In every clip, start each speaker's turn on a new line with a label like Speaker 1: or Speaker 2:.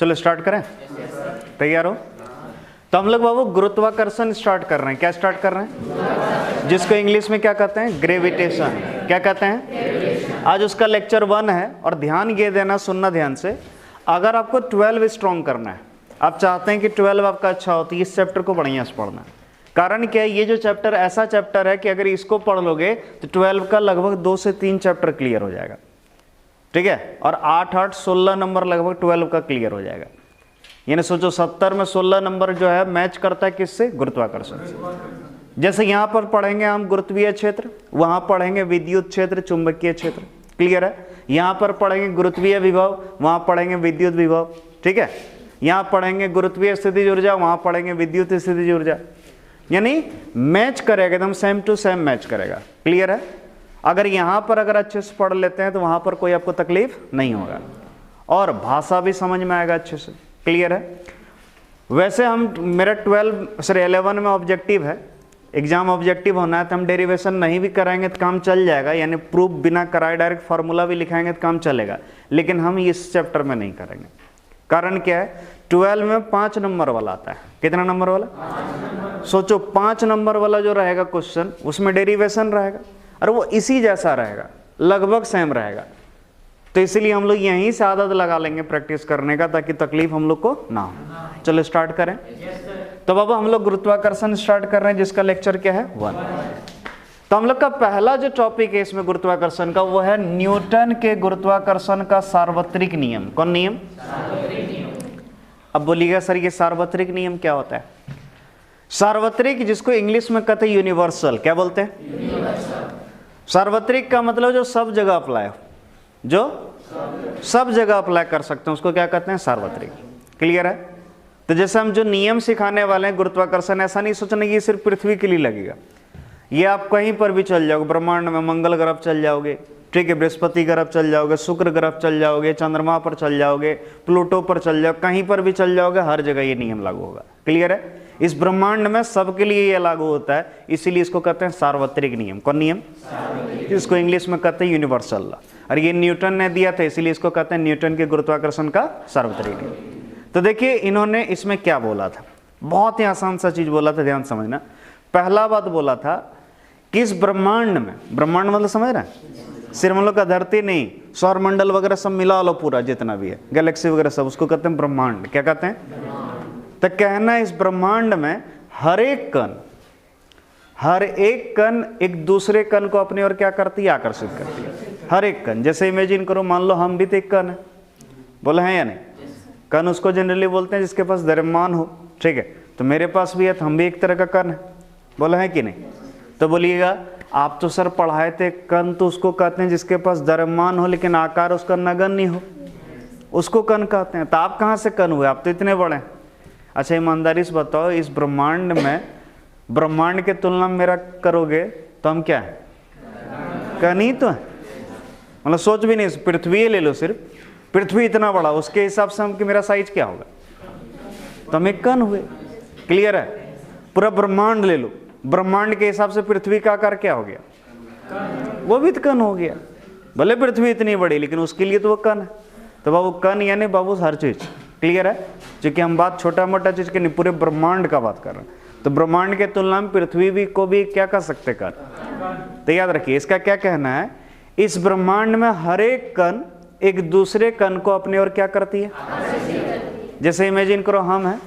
Speaker 1: चलो स्टार्ट करें, तैयार हो? तो हम लोग बाबू गुरुत्वाकर्षण स्टार्ट कर रहे हैं। क्या स्टार्ट कर रहे हैं? जिसको इंग्लिश में क्या कहते हैं? ग्रेविटेशन। क्या कहते हैं? आज उसका लेक्चर 1 है। और ध्यान ये देना, सुनना ध्यान से, अगर आपको 12 स्ट्रॉन्ग करना है, आप चाहते हैं कि 12 आपका अच्छा हो, तो इस चैप्टर को बढ़िया से पढ़ना है। कारण क्या है, ये जो चैप्टर ऐसा चैप्टर है कि अगर इसको पढ़ लोगे तो 12 का लगभग 2 से 3 चैप्टर क्लियर हो जाएगा, ठीक है। और 8 16 नंबर लगभग 12 का क्लियर हो जाएगा। यानी सोचो 70 में 16 नंबर जो है मैच करता है किससे? गुरुत्वाकर्षण से। जैसे यहाँ पर पढ़ेंगे हम गुरुत्वीय क्षेत्र, वहाँ पढ़ेंगे विद्युत क्षेत्र, चुंबकीय क्षेत्र, क्लियर है। यहाँ पर पढ़ेंगे गुरुत्वीय विभव, वहाँ पढ़ेंगे विद्युत विभव, ठीक है। यहाँ पढ़ेंगे गुरुत्वीय स्थितिज ऊर्जा, वहाँ पढ़ेंगे विद्युत स्थितिज ऊर्जा। यानी मैच करेगा, एकदम सेम टू सेम मैच करेगा, क्लियर है। अगर यहाँ पर अगर अच्छे से पढ़ लेते हैं तो वहाँ पर कोई आपको तकलीफ नहीं होगा, और भाषा भी समझ में आएगा अच्छे से, क्लियर है। वैसे हम मेरा 11 में ऑब्जेक्टिव है, एग्जाम ऑब्जेक्टिव होना है, तो हम डेरिवेशन नहीं भी कराएंगे तो काम चल जाएगा, यानी प्रूफ बिना कराए डायरेक्ट फार्मूला भी लिखाएंगे तो काम चलेगा। लेकिन हम इस चैप्टर में नहीं करेंगे। कारण क्या है, 12 में 5 नंबर वाला आता है। कितना नंबर वाला? 5 सोचो 5 नंबर वाला जो रहेगा क्वेश्चन, उसमें डेरिवेशन रहेगा और वो इसी जैसा रहेगा, लगभग सेम रहेगा। तो इसीलिए हम लोग यहीं से आदत लगा लेंगे प्रैक्टिस करने का, ताकि तकलीफ हम लोग को ना हो। चलो स्टार्ट करें। तो बाबा हम लोग गुरुत्वाकर्षण स्टार्ट कर रहे हैं, जिसका लेक्चर क्या है? 1। तो हम लोग का पहला जो टॉपिक है इसमें गुरुत्वाकर्षण का, वो है न्यूटन के गुरुत्वाकर्षण का सार्वत्रिक नियम। कौन नियम? अब बोलिएगा सर ये सार्वत्रिक नियम क्या होता है? सार्वत्रिक, जिसको इंग्लिश में कहते हैं यूनिवर्सल। क्या बोलते हैं? सार्वत्रिक का मतलब जो सब जगह अप्लाई हो, जो सब जगह अप्लाई कर सकते हैं, उसको क्या कहते हैं? सार्वत्रिक, क्लियर है। तो जैसे हम जो नियम सिखाने वाले हैं गुरुत्वाकर्षण, ऐसा नहीं सोचना कि ये सिर्फ पृथ्वी के लिए लगेगा। ये आप कहीं पर भी चल जाओगे ब्रह्मांड में, मंगल ग्रह चल जाओगे, ठीक है, बृहस्पति ग्रह चल जाओगे, शुक्र ग्रह चल जाओगे, चंद्रमा पर चल जाओगे, प्लूटो पर चल जाओगे, कहीं पर भी चल जाओगे, हर जगह ये नियम लागू होगा, क्लियर है। इस ब्रह्मांड में सबके लिए ये लागू होता है, इसीलिए इसको कहते हैं सार्वत्रिक नियम। कौन नियम? इसको इंग्लिश में कहते हैं यूनिवर्सल लॉ। और ये न्यूटन ने दिया था, इसीलिए इसको कहते हैं न्यूटन के गुरुत्वाकर्षण का सार्वत्रिक नियम। तो देखिए इन्होंने इसमें क्या बोला था, बहुत ही आसान सा चीज बोला था, ध्यान समझना। पहला बात बोला था कि इस ब्रह्मांड में, ब्रह्मांड मतलब समझ रहे हैं, सिर्फ हम लोग का धरती नहीं, सौर मंडल वगैरह सब मिला लो, पूरा जितना भी है, गैलेक्सी वगैरह सब, उसको कहते हैं ब्रह्मांड। क्या कहते हैं? तो कहना है इस ब्रह्मांड में हर एक कण एक दूसरे कण को अपनी ओर क्या करती है? आकर्षित करती है। हर एक कण, जैसे इमेजिन करो, मान लो हम भी तो एक कण है, बोले हैं या नहीं? कण उसको जनरली बोलते हैं जिसके पास द्रव्यमान हो, ठीक है। तो मेरे पास भी है, तो हम भी एक तरह का कण है, बोला है कि नहीं? तो बोलिएगा आप तो सर पढ़ाए थे, कण तो उसको कहते हैं जिसके पास द्रव्यमान हो लेकिन आकार उसका नगण्य हो, उसको कण कहते हैं। तो आप कहाँ से कण हुए? आप तो इतने बड़े हैं। अच्छा ईमानदारी से बताओ, इस ब्रह्मांड में, ब्रह्मांड के तुलना में मेरा करोगे तो हम क्या है? कण ही तो है। मतलब सोच भी नहीं, पृथ्वी ले लो, सिर्फ पृथ्वी इतना बड़ा, उसके हिसाब से हम कि मेरा साइज क्या होगा, तो हम एक कण हुए, क्लियर है। पूरा ब्रह्मांड ले लो, ब्रह्मांड के हिसाब से पृथ्वी का आकार क्या हो गया? वो भी तो कण हो गया। भले पृथ्वी इतनी बड़ी, लेकिन उसके लिए तो वो कण है। तो बाबू कण यानी बाबू हर चीज, क्लियर है। क्योंकि हम बात छोटा मोटा चीज के नहीं, पूरे ब्रह्मांड का बात कर रहे हैं। तो ब्रह्मांड के तुलना में पृथ्वी भी को भी क्या कर सकते? कण। तो याद रखिए इसका क्या कहना है, इस ब्रह्मांड में हर एक कण एक दूसरे कण को अपने ओर क्या करती है? जैसे इमेजिन करो हम हैं,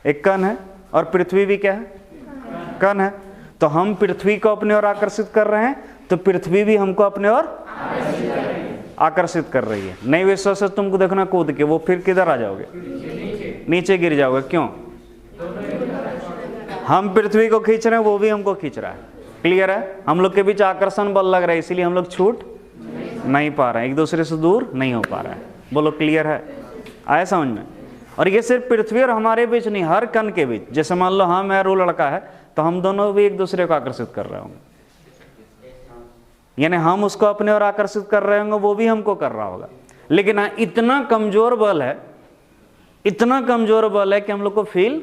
Speaker 1: एक कण है, और पृथ्वी भी क्या है? कण है। तो हम पृथ्वी को अपने ओर आकर्षित कर रहे हैं, तो पृथ्वी भी हमको अपने ओर आकर्षित कर रही है। नहीं विश्वास है तुमको देखना कूद के, वो फिर किधर आ जाओगे? नीचे गिर जाओगे। क्यों? हम पृथ्वी को खींच रहे हैं, वो भी हमको खींच रहा है, क्लियर है। हम लोग के बीच आकर्षण बल लग रहा है, इसीलिए हम लोग छूट नहीं पा रहे हैं, एक दूसरे से दूर नहीं हो पा रहा है। बोलो क्लियर है? आया समझ में? और ये सिर्फ पृथ्वी और हमारे बीच नहीं, हर कण के बीच। जैसे मान लो हम है, वो लड़का है, तो हम दोनों भी एक दूसरे को आकर्षित कर रहे होंगे, यानी हम उसको अपने ओर आकर्षित कर रहे होंगे, वो भी हमको कर रहा होगा। लेकिन हाँ, इतना कमजोर बल है, इतना कमजोर बल है कि हम लोग को फील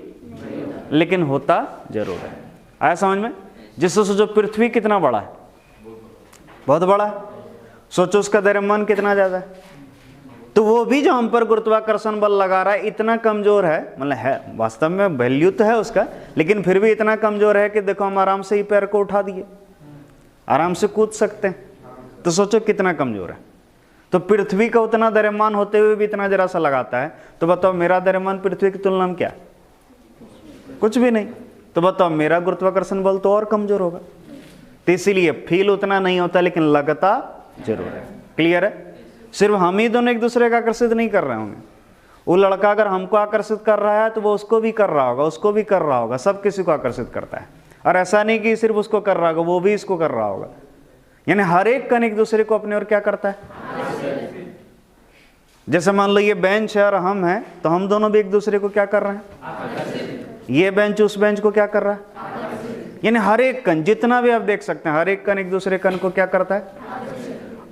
Speaker 1: लेकिन होता जरूर है। आया समझ में? जिससे सोचो पृथ्वी कितना बड़ा है, बहुत बड़ा है। सोचो उसका द्रव्यमान कितना ज्यादा है, तो वो भी जो हम पर गुरुत्वाकर्षण बल लगा रहा है इतना कमजोर है, मतलब है वास्तव में वैल्यू तो है उसका, लेकिन फिर भी इतना कमजोर है कि देखो हम आराम से ही पैर को उठा दिए, आराम से कूद सकते हैं। तो सोचो कितना कमजोर है। तो पृथ्वी का उतना द्रव्यमान होते हुए भी इतना जरा सा लगाता है, तो बताओ मेरा द्रव्यमान पृथ्वी की तुलना में क्या, कुछ भी नहीं। तो बताओ मेरा गुरुत्वाकर्षण बल तो और कमजोर होगा। तो इसीलिए फील उतना नहीं होता लेकिन लगता जरूर है। क्लियर है? सिर्फ हम ही दोनों एक दूसरे का आकर्षित नहीं कर रहे होंगे, वो लड़का अगर हमको आकर्षित कर रहा है तो वो उसको भी कर रहा होगा, उसको भी कर रहा होगा, सब किसी को आकर्षित करता है। और ऐसा नहीं कि सिर्फ उसको कर रहा होगा, वो भी इसको कर रहा होगा। यानी हर एक कण एक दूसरे को अपने ओर क्या करता है। जैसे मान लो ये बेंच है और हम हैं, तो हम दोनों भी एक दूसरे को क्या कर रहे हैं, ये बेंच उस बेंच को क्या कर रहा है। यानी हर एक कण, जितना भी आप देख सकते हैं, हर एक कण एक दूसरे कण को क्या करता है।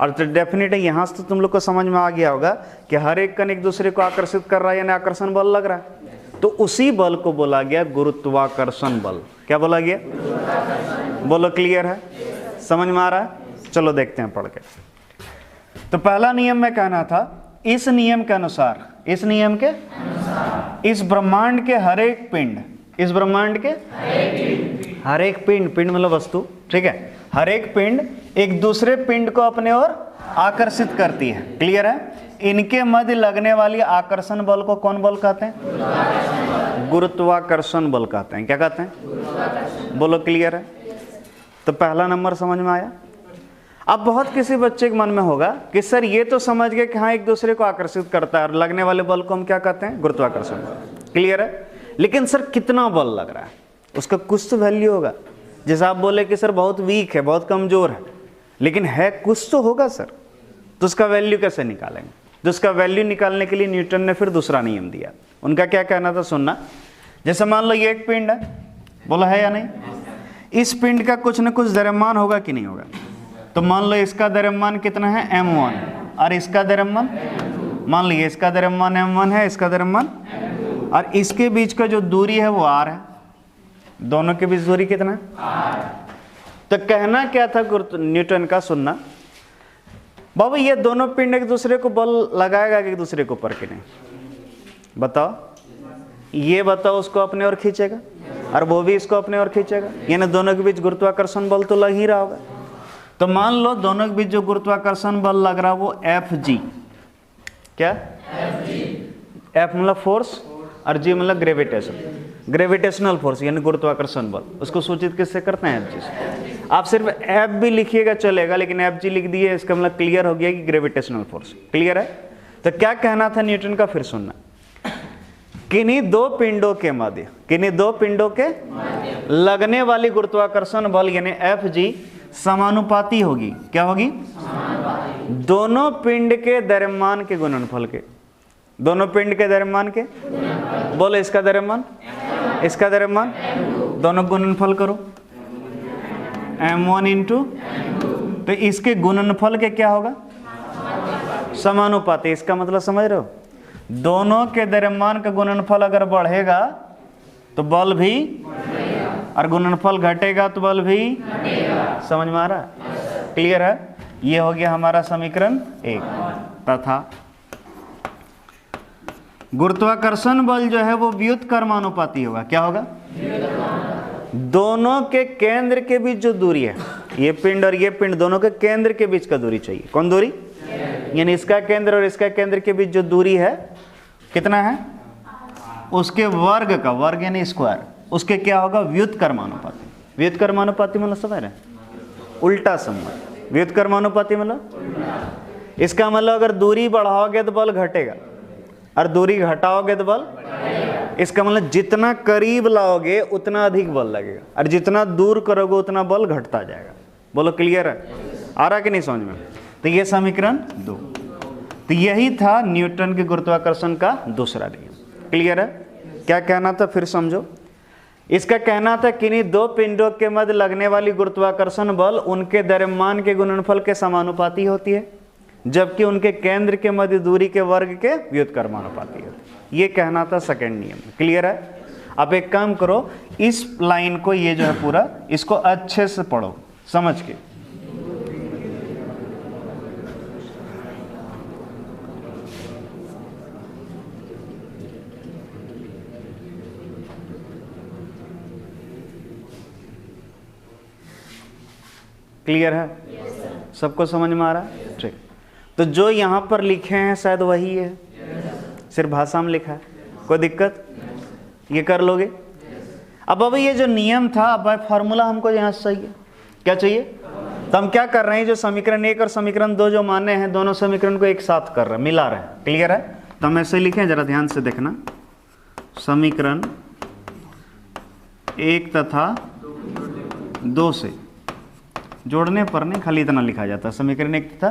Speaker 1: और तो डेफिनेट है, यहाँ से तो तुम लोग को समझ में आ गया होगा कि हर एक कण एक दूसरे को आकर्षित कर रहा है, यानी आकर्षण बल लग रहा है। तो उसी बल को बोला गया गुरुत्वाकर्षण बल। क्या बोला गया, बोलो क्लियर है, समझ में आ रहा है। चलो देखते हैं पढ़ के। तो पहला नियम मैं कहना था, इस नियम के अनुसार, इस नियम के, इस ब्रह्मांड के हर एक पिंड, इस ब्रह्मांड के हर एक पिंड, पिंड मतलब वस्तु, ठीक है, हर एक पिंड एक दूसरे पिंड को अपने ओर आकर्षित करती है। क्लियर है? इनके मध्य लगने वाली आकर्षण बल को कौन बल कहते हैं, गुरुत्वाकर्षण बल कहते हैं। क्या कहते हैं, बोलो क्लियर है। तो पहला नंबर समझ में आया। अब बहुत किसी बच्चे के मन में होगा कि सर ये तो समझ गए कि हाँ एक दूसरे को आकर्षित करता है और लगने वाले बल को हम क्या कहते हैं, गुरुत्वाकर्षण बल। क्लियर है? लेकिन सर कितना बल लग रहा है, उसका कुछ तो वैल्यू होगा। जैसे आप बोले कि सर बहुत वीक है, बहुत कमजोर है, लेकिन है कुछ तो होगा सर। तो उसका वैल्यू कैसे निकालेंगे? तो उसका वैल्यू निकालने के लिए न्यूटन ने फिर दूसरा नियम दिया। उनका क्या कहना था, सुनना। जैसे मान लो ये एक पिंड है, बोला है या नहीं, इस पिंड का कुछ न कुछ द्रव्यमान होगा कि नहीं होगा। तो मान लो इसका द्रव्यमान कितना है, m1, और इसका द्रव्यमान, मान लीजिए इसका द्रव्यमान m1 है, इसका द्रव्यमान, और इसके बीच का जो दूरी है वो r है। दोनों के बीच दूरी कितना है। तो कहना क्या था न्यूटन का, सुनना बाबू, ये दोनों पिंड एक दूसरे को बल लगाएगा एक दूसरे के ऊपर कि नहीं, बताओ। ये बताओ, उसको अपने ओर खींचेगा और वो भी इसको अपने ओर खींचेगा, यानी दोनों के बीच गुरुत्वाकर्षण बल तो लग ही रहा होगा। तो मान लो दोनों के बीच जो गुरुत्वाकर्षण बल लग रहा है वो Fg, क्या F मतलब फोर्स और G मतलब ग्रेविटेशन, ग्रेविटेशनल फोर्स यानी गुरुत्वाकर्षण बल। उसको सूचित किससे करते हैं, Fg से। आप सिर्फ F भी लिखिएगा चलेगा, लेकिन Fg लिख दिए, इसका मतलब क्लियर हो गया कि ग्रेविटेशनल फोर्स। क्लियर है? तो क्या कहना था न्यूटन का, फिर सुनना। किन्हीं दो पिंडों के मध्य, किन्हीं दो पिंडों के लगने वाली गुरुत्वाकर्षण बल यानी Fg समानुपाती होगी। क्या होगी, दोनों पिंड के द्रव्यमान के गुणनफल के, दोनों पिंड के द्रव्यमान के, बोलो इसका द्रव्यमान, इसका द्रव्यमान, दोनों गुणनफल करो, m1 इंटू, तो इसके गुणनफल के क्या होगा, समानुपाती। इसका मतलब समझ रहे हो, दोनों के द्रव्यमान का गुणनफल अगर बढ़ेगा तो बल भी, और गुणनफल घटेगा तो बल भी। समझ में आ रहा है, क्लियर है? ये हो गया हमारा समीकरण 1। तथा गुरुत्वाकर्षण बल जो है वो व्युत्क्रमानुपाती होगा। क्या होगा, दोनों के केंद्र के बीच जो दूरी है, ये पिंड और ये पिंड, दोनों के केंद्र के बीच का दूरी चाहिए। कौन दूरी, यानी इसका केंद्र और इसका केंद्र के बीच जो दूरी है कितना है, उसके वर्ग का, वर्ग यानी स्क्वायर, उसके क्या होगा, व्युत्क्रमानुपाती। व्युत्क्रमानुपाती मतलब समझ रहे हैं, उल्टा संबंध। व्युत्क्रमानुपाती मतलब, इसका मतलब अगर दूरी बढ़ाओगे तो बल घटेगा और दूरी घटाओगे तो बल, इसका मतलब जितना करीब लाओगे उतना अधिक बल लगेगा और जितना दूर करोगे उतना बल घटता जाएगा। बोलो क्लियर है, आ रहा कि नहीं समझ में। तो ये समीकरण 2। तो यही था न्यूटन के गुरुत्वाकर्षण का दूसरा नियम। क्लियर है? क्या कहना था, फिर समझो। इसका कहना था किन्हीं दो पिंडों के मध्य लगने वाली गुरुत्वाकर्षण बल उनके द्रव्यमान के गुणनफल के समानुपाती होती है, जबकि उनके केंद्र के मध्य दूरी के वर्ग के व्युत्क्रमानुपाती होती है। ये कहना था सेकंड नियम। क्लियर है? अब एक काम करो, इस लाइन को, ये जो है पूरा, इसको अच्छे से पढ़ो समझ के। क्लियर है? सबको समझ में आ रहा है? ठीक। तो जो यहाँ पर लिखे हैं शायद वही है, सिर्फ भाषा में लिखा है। कोई दिक्कत? ये कर लोगे? अब ये जो नियम था, अब फार्मूला हमको यहाँ से चाहिए। क्या चाहिए? तो हम क्या कर रहे हैं, जो समीकरण 1 और समीकरण 2 जो माने हैं, दोनों समीकरण को एक साथ कर रहे हैं, मिला रहे हैं। क्लियर है? तो हम ऐसे लिखें, जरा ध्यान से देखना। समीकरण 1 तथा 2 से जोड़ने पर नहीं, खाली इतना लिखा जाता है, समीकरण 1 तथा।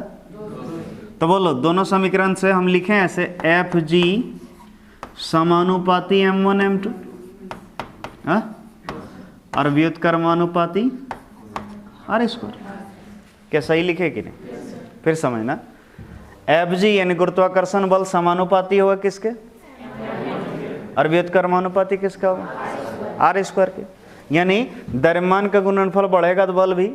Speaker 1: तो बोलो, दोनों समीकरण से हम लिखें ऐसे, एफ जी समानुपाती m1 m2 और व्युत्क्रमानुपाती आर स्क्वायर। क्या सही लिखे कि नहीं? फिर समझना, एफ जी यानी गुरुत्वाकर्षण बल समानुपाती होगा किसके, और व्युत्क्रमानुपाती किसका होगा, आर स्क्वायर के। यानी द्रव्यमान का गुणनफल बढ़ेगा तो बल भी,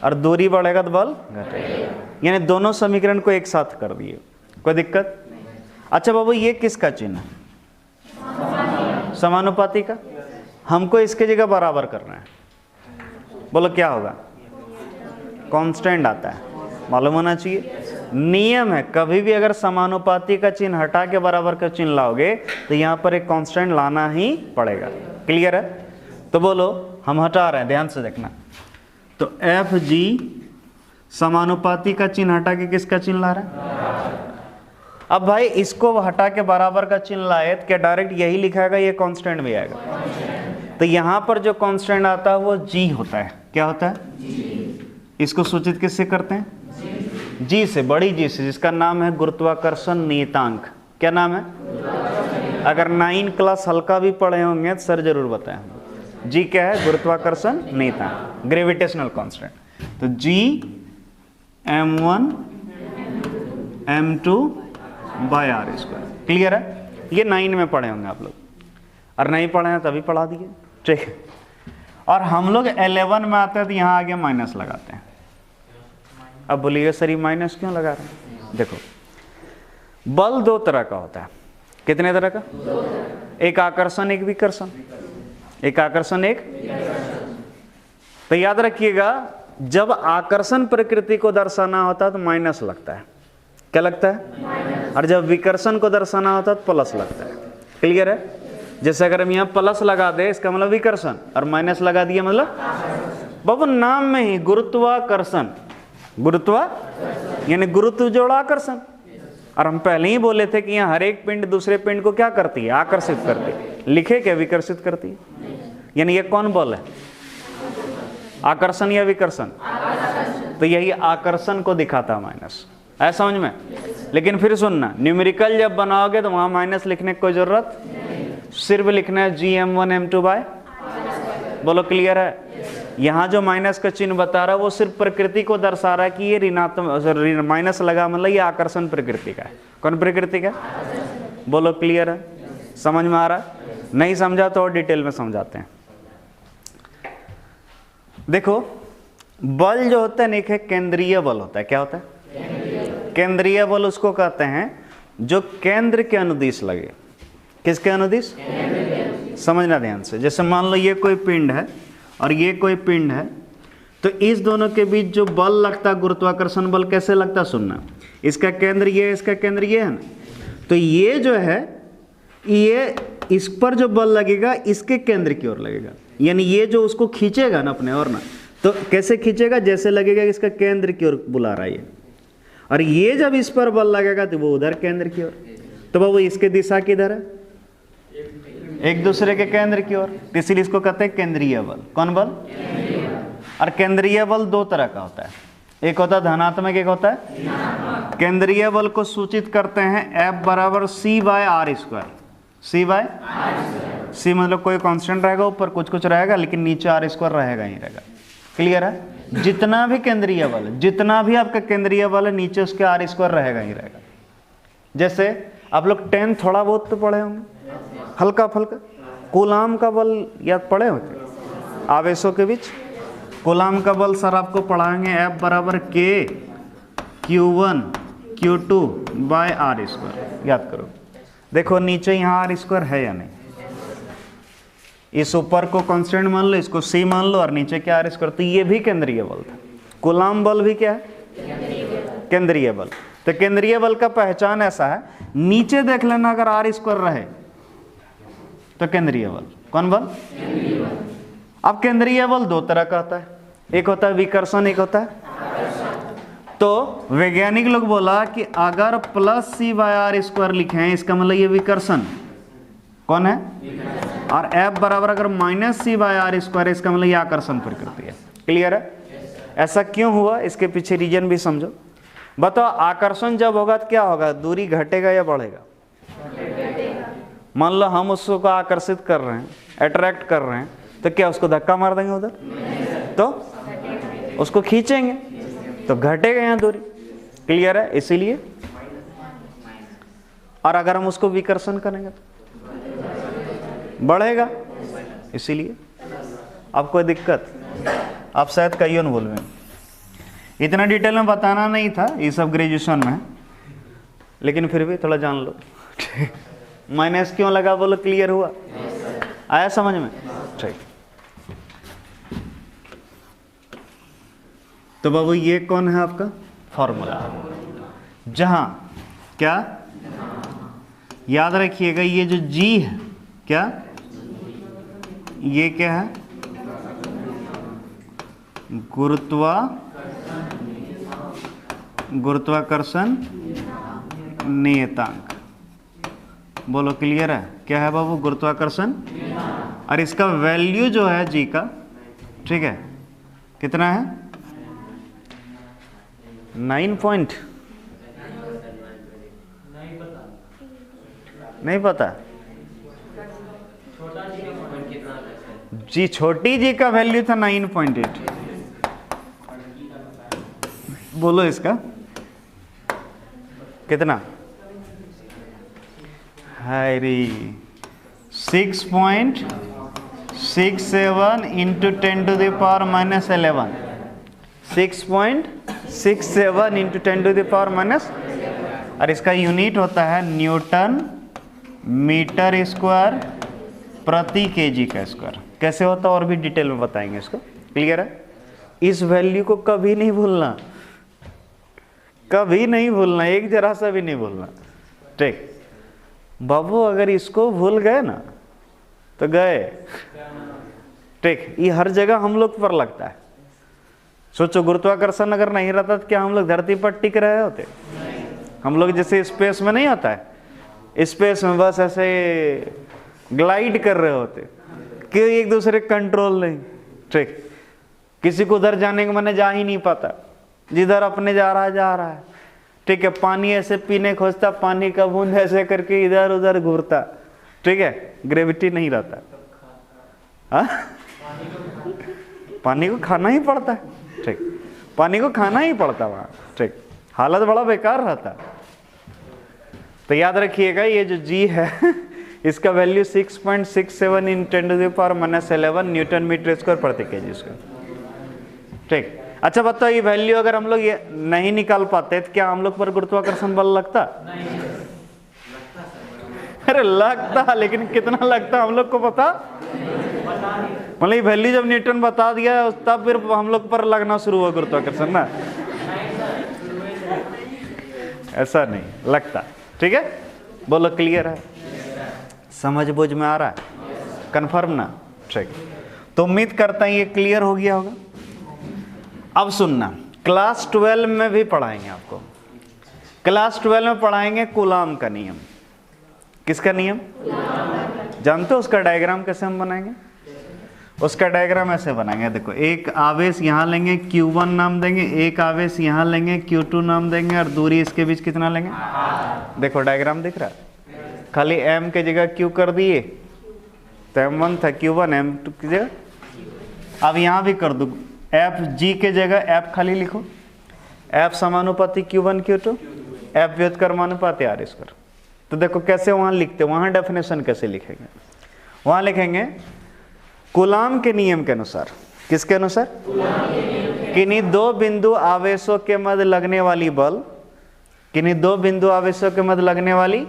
Speaker 1: और दूरी बढ़ेगा तो बल घटेगा। यानी दोनों समीकरण को एक साथ कर दिए। कोई दिक्कत? अच्छा बाबू, ये किसका चिन्ह है? समानुपाती का। हमको इसके जगह बराबर करना है। बोलो क्या होगा? कांस्टेंट आता है, मालूम होना चाहिए। नियम है, कभी भी अगर समानुपाती का चिन्ह हटा के बराबर का चिन्ह लाओगे तो यहाँ पर एक कांस्टेंट लाना ही पड़ेगा। क्लियर है? तो बोलो, हम हटा रहे हैं, ध्यान से देखना। तो एफ जी समानुपाती का चिन्ह हटा के किसका चिन्ह ला रहे हैं? अब भाई इसको हटा के बराबर का चिन्ह लाए तो क्या डायरेक्ट यही लिखाएगा, ये कांस्टेंट भी आएगा? तो यहाँ पर जो कांस्टेंट आता है वो जी होता है। क्या होता है? इसको सूचित किससे करते हैं? जी से, बड़ी जी से, जिसका नाम है गुरुत्वाकर्षण नियतांक। क्या नाम है? अगर 9 क्लास हल्का भी पढ़े होंगे तो सर जरूर बताएं। जी क्या है? गुरुत्वाकर्षण नियतांक, ग्रेविटेशनल कांस्टेंट। तो G m1 m2 by R square. Clear है? ये 9 में पढ़े होंगे आप लोग, और नहीं पढ़े हैं तभी पढ़ा दिए। ठीक है। और हम लोग 11 में आते हैं तो यहाँ आगे माइनस लगाते हैं। अब बोलिए सर ये माइनस क्यों लगा रहे हैं? देखो, बल 2 तरह का होता है। कितने तरह का? एक आकर्षण, एक विकर्षण। एक आकर्षण, एक। तो याद रखिएगा, जब आकर्षण प्रकृति को दर्शाना होता है तो माइनस लगता है। क्या लगता है? और जब विकर्षण को दर्शाना होता है तो प्लस लगता है। क्लियर है? जैसे अगर हम यहाँ प्लस लगा दे इसका मतलब विकर्षण, और माइनस लगा दिया मतलब बाबू नाम में ही गुरुत्वाकर्षण। गुरुत्वा यानी गुरुत्व जोड़ा आकर्षण। और हम पहले ही बोले थे कि यहाँ हर एक पिंड दूसरे पिंड को क्या करती है? आकर्षित करती है। लिखे क्या? विकर्षित करती है। यानी ये कौन बल है? आकर्षण या विकर्षण? तो यही आकर्षण को दिखाता माइनस। ऐसा समझ में? लेकिन फिर सुनना, न्यूमेरिकल जब बनाओगे तो वहां माइनस लिखने की कोई जरूरत, सिर्फ लिखना है GM1 M2 बाय। बोलो क्लियर है? यहाँ जो माइनस का चिन्ह बता रहा है वो सिर्फ प्रकृति को दर्शा रहा है कि ये ऋणात्मक, माइनस लगा मतलब ये आकर्षण प्रकृति का है। कौन प्रकृति का? बोलो क्लियर है? समझ में आ रहा है? नहीं समझा तो और डिटेल में समझाते हैं। देखो, बल जो होता है ना, एक है केंद्रीय बल होता है। क्या होता है? केंद्रीय बल उसको कहते हैं जो केंद्र के अनुदिश लगे। किसके अनुदिश? समझना ध्यान से। जैसे मान लो ये कोई पिंड है और ये कोई पिंड है, तो इस दोनों के बीच जो बल लगता है, गुरुत्वाकर्षण बल, कैसे लगता है? सुनना, इसका केंद्र ये है, इसका केंद्र ये है ना, तो ये जो है, ये इस पर जो बल लगेगा इसके केंद्र की ओर लगेगा। यानी ये जो उसको खींचेगा ना अपने और ना, तो कैसे खींचेगा? जैसे लगेगा कि इसका केंद्र की ओर बुला रहा है ये। और ये जब इस पर बल लगेगा तो वो उधर केंद्र की ओर। तो बाबू इसके दिशा किधर है? एक दूसरे के केंद्र की ओर, इसलिए इसको कहते हैं केंद्रीय बल। कौन बल? और केंद्रीय बल 2 तरह का होता है, एक होता है धनात्मक, एक होता है। केंद्रीय बल को सूचित करते हैं F बराबर C by R square. C by C मतलब कोई कांस्टेंट रहेगा, ऊपर कुछ कुछ रहेगा, लेकिन नीचे आर स्क्वायर रहेगा ही रहेगा। क्लियर है? जितना भी केंद्रीय बल, जितना भी आपका केंद्रीय बल है, नीचे उसके आर स्क्वायर रहेगा ही रहेगा। जैसे आप लोग 10 थोड़ा बहुत तो पढ़े होंगे, हल्का फल्का। कूलाम का बल याद पढ़े होते? आवेशों के बीच कूलाम का बल सर आपको पढ़ाएंगे F बराबर K Q1 Q2 bye R square. याद करो। देखो नीचे यहाँ आर स्क्वायर है या नहीं? इस ऊपर को कांस्टेंट मान लो, इसको C मान लो, और नीचे क्या आर स्क्वायर, तो ये भी केंद्रीय बल था। कूलाम बल भी क्या है? केंद्रीय बल। तो केंद्रीय बल का पहचान ऐसा है, नीचे देख लेना अगर आर स्क्वायर रहे तो केंद्रीय बल। कौन बल? अब केंद्रीय बल दो तरह का होता है, एक होता है विकर्षण, एक होता है। तो वैज्ञानिक लोग बोला कि अगर plus C by R square लिखे हैं इसका मतलब ये विकर्षण कौन है? और F बराबर अगर minus C by R square इसका मतलब ये आकर्षण प्रकृति है। क्लियर है? ऐसा क्यों हुआ इसके पीछे रीजन भी समझो। बताओ आकर्षण जब होगा तो क्या होगा? दूरी घटेगा या बढ़ेगा? मान लो हम उसको आकर्षित कर रहे हैं, अट्रैक्ट कर रहे हैं, तो क्या उसको धक्का मार देंगे उधर? तो उसको खींचेंगे तो घटेगा यहाँ दूरी। क्लियर है? इसीलिए। और अगर हम उसको विकर्षण करेंगे तो बढ़ेगा, इसीलिए। अब कोई दिक्कत? आप शायद कहीं और बोल रहे हैं, इतना डिटेल में बताना नहीं था, ये सब ग्रेजुएशन में, लेकिन फिर भी थोड़ा जान लो। माइनस क्यों लगा बोलो? क्लियर हुआ? आया समझ में? ठीक। तो बाबू ये कौन है आपका फॉर्मूला? जहां क्या याद रखिएगा, ये जो G है क्या, ये क्या है? गुरुत्वाकर्षण नियतांक। बोलो क्लियर है? क्या है बाबू? गुरुत्वाकर्षण। और इसका वैल्यू जो है G का, ठीक है, कितना है? 9 पॉइंट नहीं पता। जी छोटी जी का वैल्यू था 9.8। बोलो इसका कितना? Harry 6.67 into 10⁻⁻11। 6.67 इंटू 10⁻⁻, और इसका यूनिट होता है न्यूटन मीटर स्क्वायर प्रति केजी का स्क्वायर। कैसे होता है और भी डिटेल में बताएंगे इसको। क्लियर है? इस वैल्यू को कभी नहीं भूलना, कभी नहीं भूलना, एक जरा सा भी नहीं भूलना। ठीक बाबू, अगर इसको भूल गए ना तो गए। ठीक, ये हर जगह हम लोग पर लगता है। सोचो गुरुत्वाकर्षण अगर नहीं रहता तो क्या हम लोग धरती पर टिक रहे होते? हम लोग जैसे स्पेस में नहीं होता है, स्पेस में बस ऐसे ग्लाइड कर रहे होते कि एक दूसरे कंट्रोल नहीं। ठीक, किसी को उधर जाने का मैंने जा ही नहीं पाता, जिधर अपने जा रहा है। ठीक है, पानी ऐसे पीने खोजता, पानी का बूंद ऐसे करके इधर उधर घूरता। ठीक है, ग्रेविटी नहीं रहता। हाँ, पानी को खाना ही पड़ता है। ठीक, पानी को खाना ही पड़ता वहाँ। ठीक, हालत बड़ा बेकार रहता। तो याद रखिएगा ये जो G है इसका वैल्यू 6.67 इन 10⁻⁻11 न्यूटन मीटर स्क्वायर प्रति केजी स्क्वायर। ठीक, अच्छा बताओ, ये वैल्यू अगर हम लोग ये नहीं निकाल पाते तो क्या हम लोग पर गुरुत्वाकर्षण बल लगता? अरे लगता, लेकिन कितना लगता हम लोग को पता? मतलब ये वैल्यू जब न्यूटन बता दिया तब फिर हम लोग पर लगना शुरू हुआ गुरुत्वाकर्षण ना। ऐसा नहीं लगता। ठीक है, बोलो क्लियर है? समझ बुझ में आ रहा है? कंफर्म ना? ठीक, तो उम्मीद करता हूं ये क्लियर हो गया होगा। अब सुनना, क्लास 12 में भी पढ़ाएंगे आपको। क्लास 12 में पढ़ाएंगे कूलाम का नियम। किसका नियम? जानते हो उसका डायग्राम कैसे हम बनाएंगे? उसका डायग्राम ऐसे बनाएंगे, देखो एक आवेश यहाँ लेंगे Q1 नाम देंगे, एक आवेश यहाँ लेंगे Q2 नाम देंगे, और दूरी इसके बीच कितना लेंगे? देखो डायग्राम दिख रहा है, खाली M के जगह Q कर दिए तो M1 था, Q1 M2 की जगह। अब यहाँ भी कर दो, FG के जगह F खाली लिखो, F समानुपाती Q1 Q2, F व्युत्क्रमानुपाती R square. तो देखो कैसे वहाँ लिखते, वहाँ डेफिनेशन कैसे लिखेंगे? वहाँ लिखेंगे कूलाम के नियम के अनुसार। किसके अनुसार? किन्हीं दो बिंदु आवेशों के मध्य लगने वाली बल, किन्हीं दो बिंदु आवेशों के मध्य लगने वाली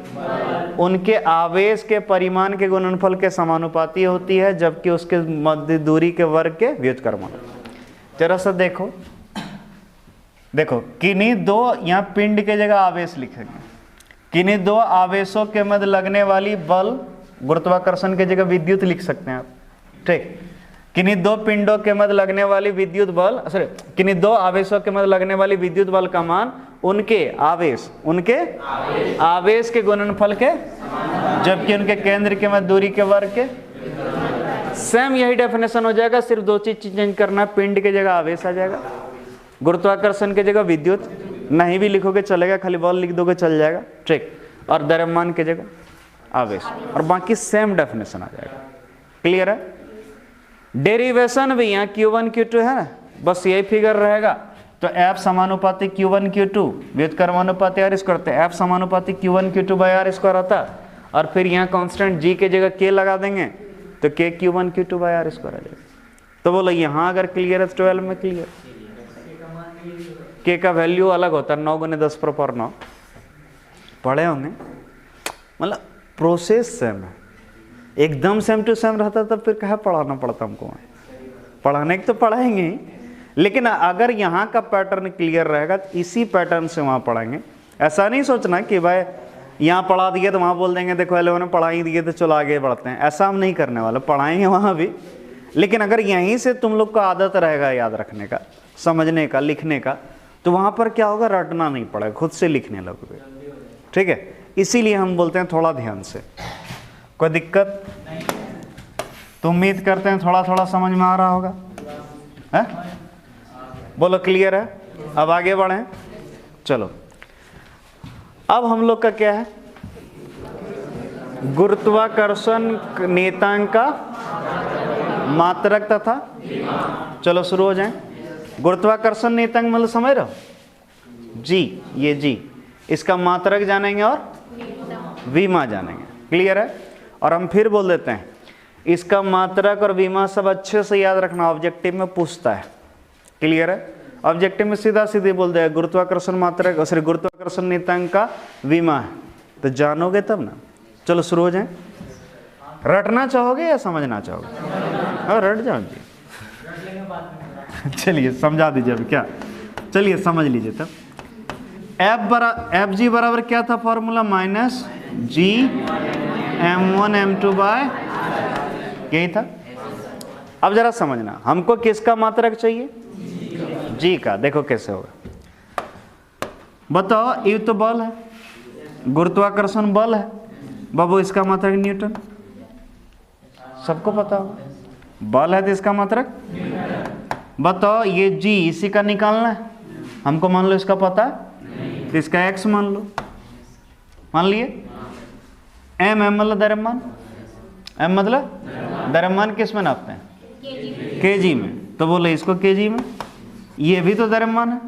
Speaker 1: उनके आवेश के परिमाण के गुणनफल के समानुपाती होती है, जबकि उसके मध्य दूरी के वर्ग के व्युत्क्रमानुपाती। जरा सा देखो, देखो किन्हीं दो, यहाँ पिंड के जगह आवेश लिखेंगे, किन्हीं दो आवेशों के मध्य लगने वाली बल, गुरुत्वाकर्षण के जगह विद्युत लिख सकते हैं आप, ठीक। किन्हीं दो पिंडों के मध्य लगने वाली विद्युत बल, सॉरी, किन्हीं दो आवेशों के मध्य लगने वाली विद्युत बल का मान उनके आवेश के गुणनफल के, जबकि उनके केंद्र के मध्य दूरी के वर्ग के। सेम यही डेफिनेशन हो जाएगा, सिर्फ दो चीज चेंज करना, पिंड के जगह आवेश आ जाएगा, गुरुत्वाकर्षण के जगह विद्युत, नहीं भी लिखोगे चलेगा, खाली बल लिख दोगे चल जाएगा, ठीक। और द्रव्यमान के जगह आवेश, और बाकी सेम डेफिनेशन आ जाएगा। क्लियर है? डेरिवेशन भी यहाँ Q1 Q2 है ना, बस यही फिगर रहेगा। तो F समानुपाती Q1 Q2 व्युत्क्रमानुपाती R स्क्वायर, तो F समानुपाती Q1 Q2 by R square आता, और फिर यहाँ कांस्टेंट G के जगह K लगा देंगे तो K Q1 Q2 by R square आ जाएगा। तो बोलो यहाँ अगर क्लियर है 12 में क्लियर। K का वैल्यू अलग होता है, 9 × 10⁻9 पढ़े होंगे, मतलब प्रोसेस सेम है, एकदम सेम टू सेम रहता तब फिर कहाँ पढ़ाना पड़ता हमको, पढ़ाने तो पढ़ाएंगे ही, लेकिन अगर यहाँ का पैटर्न क्लियर रहेगा तो इसी पैटर्न से वहाँ पढ़ाएंगे। ऐसा नहीं सोचना कि भाई यहाँ पढ़ा दिए तो वहाँ बोल देंगे देखो लोगों ने पढ़ा ही दिए तो चलो आगे बढ़ते हैं, ऐसा हम नहीं करने वाले, पढ़ाएंगे वहाँ भी, लेकिन अगर यहीं से तुम लोग को आदत रहेगा याद रखने का, समझने का, लिखने का, तो वहाँ पर क्या होगा, रटना नहीं पड़ेगा, खुद से लिखने लगोगे, ठीक है। इसीलिए हम बोलते हैं थोड़ा ध्यान से। कोई दिक्कत? तो उम्मीद करते हैं थोड़ा थोड़ा समझ में आ रहा होगा, है? बोलो क्लियर है? अब आगे बढ़ें, चलो। अब हम लोग का क्या है, गुरुत्वाकर्षण नियतांक का मात्रक तथा, चलो शुरू हो जाएं। गुरुत्वाकर्षण नियतांक मतलब समझ रहे हो जी, ये जी, इसका मात्रक जानेंगे और विमा जानेंगे, क्लियर है। और हम फिर बोल देते हैं इसका मात्रक और विमा सब अच्छे से याद रखना, ऑब्जेक्टिव में पूछता है, क्लियर है। ऑब्जेक्टिव में सीधा सीधे बोल देगा गुरुत्वाकर्षण मात्रक, सॉरी गुरुत्वाकर्षण नियतांक का विमा है, तो जानोगे तब ना। चलो शुरू हो जाएं। रटना चाहोगे या समझना चाहोगे? हाँ रट जाओ जी। चलिए समझा दीजिए अब क्या, चलिए समझ लीजिए तब। एफ जी बराबर क्या था formula, -G m1 m2 bye, यही था। अब जरा समझना, हमको किसका मात्रक चाहिए, जी का। देखो कैसे होगा, बताओ। ये तो बल है, गुरुत्वाकर्षण बल है बाबू, इसका मात्रक न्यूटन, सबको पता होगा। बल है तो इसका मात्रक, बताओ ये जी इसी का निकालना है, हमको मान लो इसका पता है तो इसका x मान लो, मान लिए। m मतलब द्रव्यमान, m मतलब द्रव्यमान किस में नापते हैं, kg में, तो बोले इसको kg में। ये भी तो द्रव्यमान है,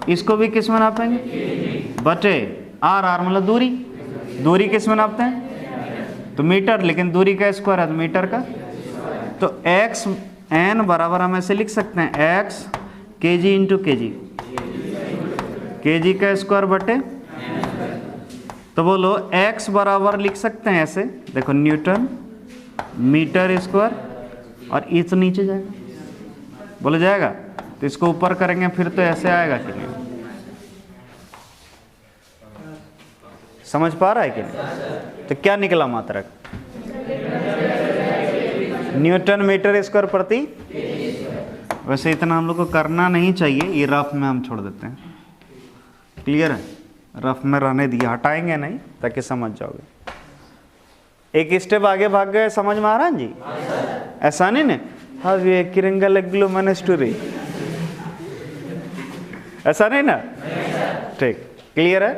Speaker 1: इसको भी किस में नापेंगे, बटे r मतलब दूरी, दूरी किस में नापते हैं, तो मीटर, लेकिन दूरी का स्क्वायर है तो मीटर का। तो x n बराबर हम ऐसे लिख सकते हैं x kg into kg, kg का स्क्वायर बटे, तो बोलो x बराबर लिख सकते हैं ऐसे, देखो न्यूटन मीटर स्क्वायर, और ई तो नीचे जाएगा, बोले जाएगा, तो इसको ऊपर करेंगे फिर तो ऐसे आएगा कि नहीं, समझ पा रहा है कि नहीं। तो क्या निकला मात्रक, न्यूटन मीटर स्क्वायर प्रति। वैसे इतना हम लोग को करना नहीं चाहिए, ये रफ में हम छोड़ देते हैं, क्लियर है, रफ में रहने दिए, हटाएंगे नहीं ताकि समझ जाओगे। एक स्टेप आगे भाग गए, समझ में आ रहा है जी, ऐसा नहीं ना, हाँ ये किरंगा लगलो मैंने स्टोरी, ऐसा नहीं ना, ठीक, क्लियर है।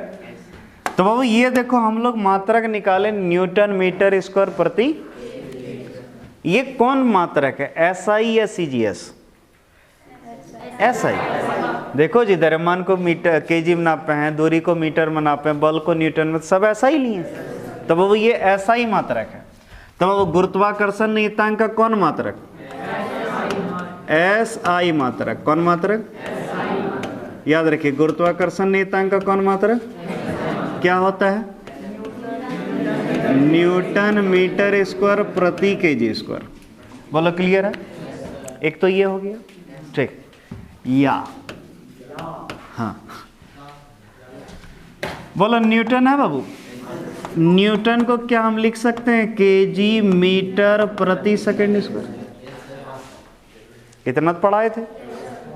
Speaker 1: तो बाबू ये देखो हम लोग मात्रक निकाले, न्यूटन मीटर स्क्वायर प्रति, ये कौन मात्रक है, SI या CGS, SI। देखो जी द्रव्यमान को मीटर kg में नापे हैं, दूरी को मीटर में नापे हैं, बल को न्यूटन में, सब ऐसा ही लिए, तो वो ये SI मात्रक है। तो वो गुरुत्वाकर्षण नियतांक का कौन मात्रक, SI मात्रक, कौन मात्रक, याद रखिए गुरुत्वाकर्षण नियतांक का कौन मात्रक क्या होता है, न्यूटन मीटर स्क्वायर प्रति kg स्क्वायर। बोलो क्लियर है, एक तो ये हो गया, ठीक। या हाँ बोलो न्यूटन है बाबू। न्यूटन को क्या हम लिख सकते हैं? केजी मीटर प्रति सेकंड स्क्वायर। इतना तो पढ़ाए थे।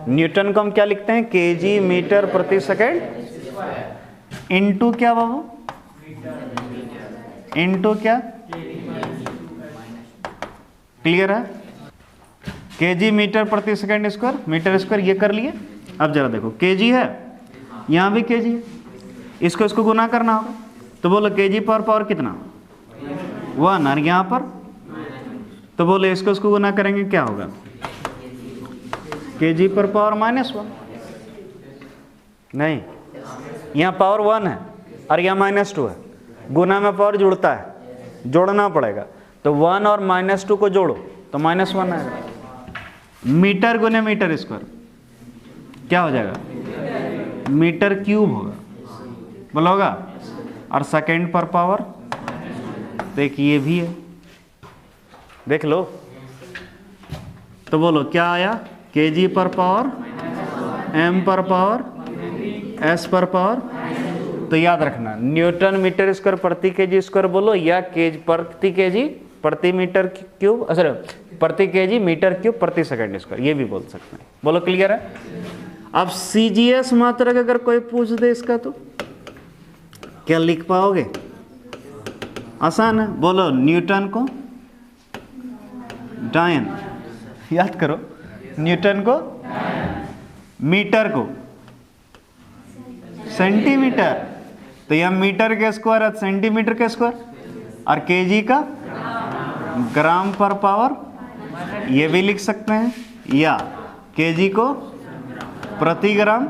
Speaker 1: न्यूटन को हम क्या लिखते हैं? केजी मीटर प्रति सेकंड इनटू क्या बाबू? इनटू क्या? क्लियर है? केजी मीटर प्रति सेकंड स्क्वायर, मीटर स्क्वायर ये कर लिए। अब जरा देखो केजी है, यहां भी केजी है, इसको गुना करना होगा। तो बोलो केजी पर पावर कितना? 1। और यहां पर तो बोलो इसको गुना करेंगे क्या होगा? केजी पर पावर -1। नहीं, यहाँ पावर 1 है और यहाँ -2 है। गुना में पावर जुड़ता है, जोड़ना पड़ेगा। तो 1 और -2 को जोड़ो तो -1 आएगा। मीटर गुने मीटर स्क्वायर क्या हो जाएगा? मीटर क्यूब होगा, बोलो होगा। और सेकेंड पर पावर तो एक ये भी है, देख लो। तो बोलो क्या आया? केजी पर पावर, एम पर पावर, एस पर पावर। तो याद रखना न्यूटन मीटर स्क्वायर प्रति केजी स्क्वायर बोलो, या केजी प्रति केजी प्रति मीटर क्यूब, सॉरी प्रति केजी मीटर क्यूब प्रति सेकंड स्क्वायर, ये भी बोल सकते हैं। बोलो क्लियर है? अब सीजीएस मात्रक अगर कोई पूछ दे इसका तो क्या लिख पाओगे? आसान है। बोलो न्यूटन को डायन, याद करो, न्यूटन को, मीटर को सेंटीमीटर, तो यह मीटर के स्क्वायर है सेंटीमीटर के स्क्वायर, और केजी का ग्राम पर पावर, ये भी लिख सकते हैं, या केजी को प्रति ग्राम,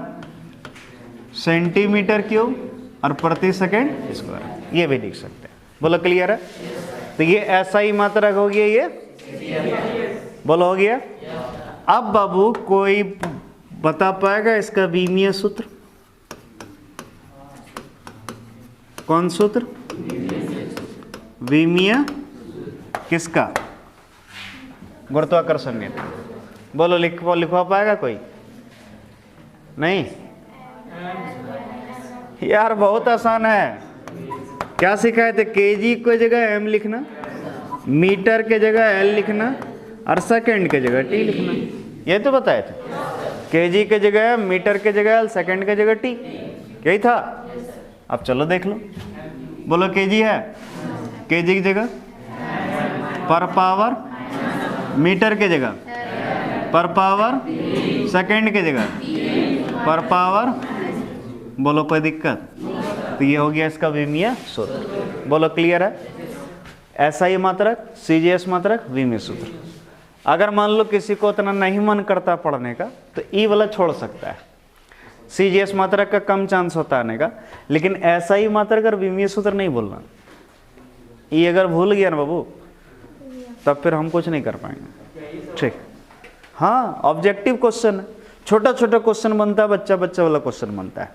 Speaker 1: सेंटीमीटर क्यूब और प्रति सेकंड स्क्वायर, ये भी लिख सकते हैं। बोलो क्लियर है? तो ये ऐसा ही मात्रक हो गया, ये बोलो हो गया। अब बाबू कोई बता पाएगा इसका विमीय सूत्र? कौन सूत्र? विमीय किसका? गुरुत्वाकर्षण नियतांक। बोलो लिखवा पाएगा कोई? नहीं यार, बहुत आसान है। क्या सिखाए थे? केजी की जगह एम लिखना, मीटर के जगह एल लिखना, और सेकंड के जगह टी लिखना। ये तो बताए थे। केजी के जगह, मीटर के जगह एल, सेकंड के जगह टी, यही था। अब चलो देख लो। बोलो केजी है, केजी की जगह पर पावर, मीटर के जगह पर पावर, सेकंड के जगह पर पावर। बोलो कोई दिक्कत? तो ये हो गया इसका विमीय सूत्र। बोलो क्लियर है? ऐसा ही मात्रक, सीजीएस मात्रक, विमीय सूत्र। अगर मान लो किसी को इतना नहीं मन करता पढ़ने का तो ई वाला छोड़ सकता है। सीजीएस मात्रक का कम चांस होता आने का, लेकिन ऐसा ही मात्रक और विमीय सूत्र नहीं बोलना। ये अगर भूल गया ना बाबू तब फिर हम कुछ नहीं कर पाएंगे। ठीक, हाँ ऑब्जेक्टिव क्वेश्चन है, छोटा छोटा क्वेश्चन बनता है, बच्चा बच्चा वाला क्वेश्चन बनता है,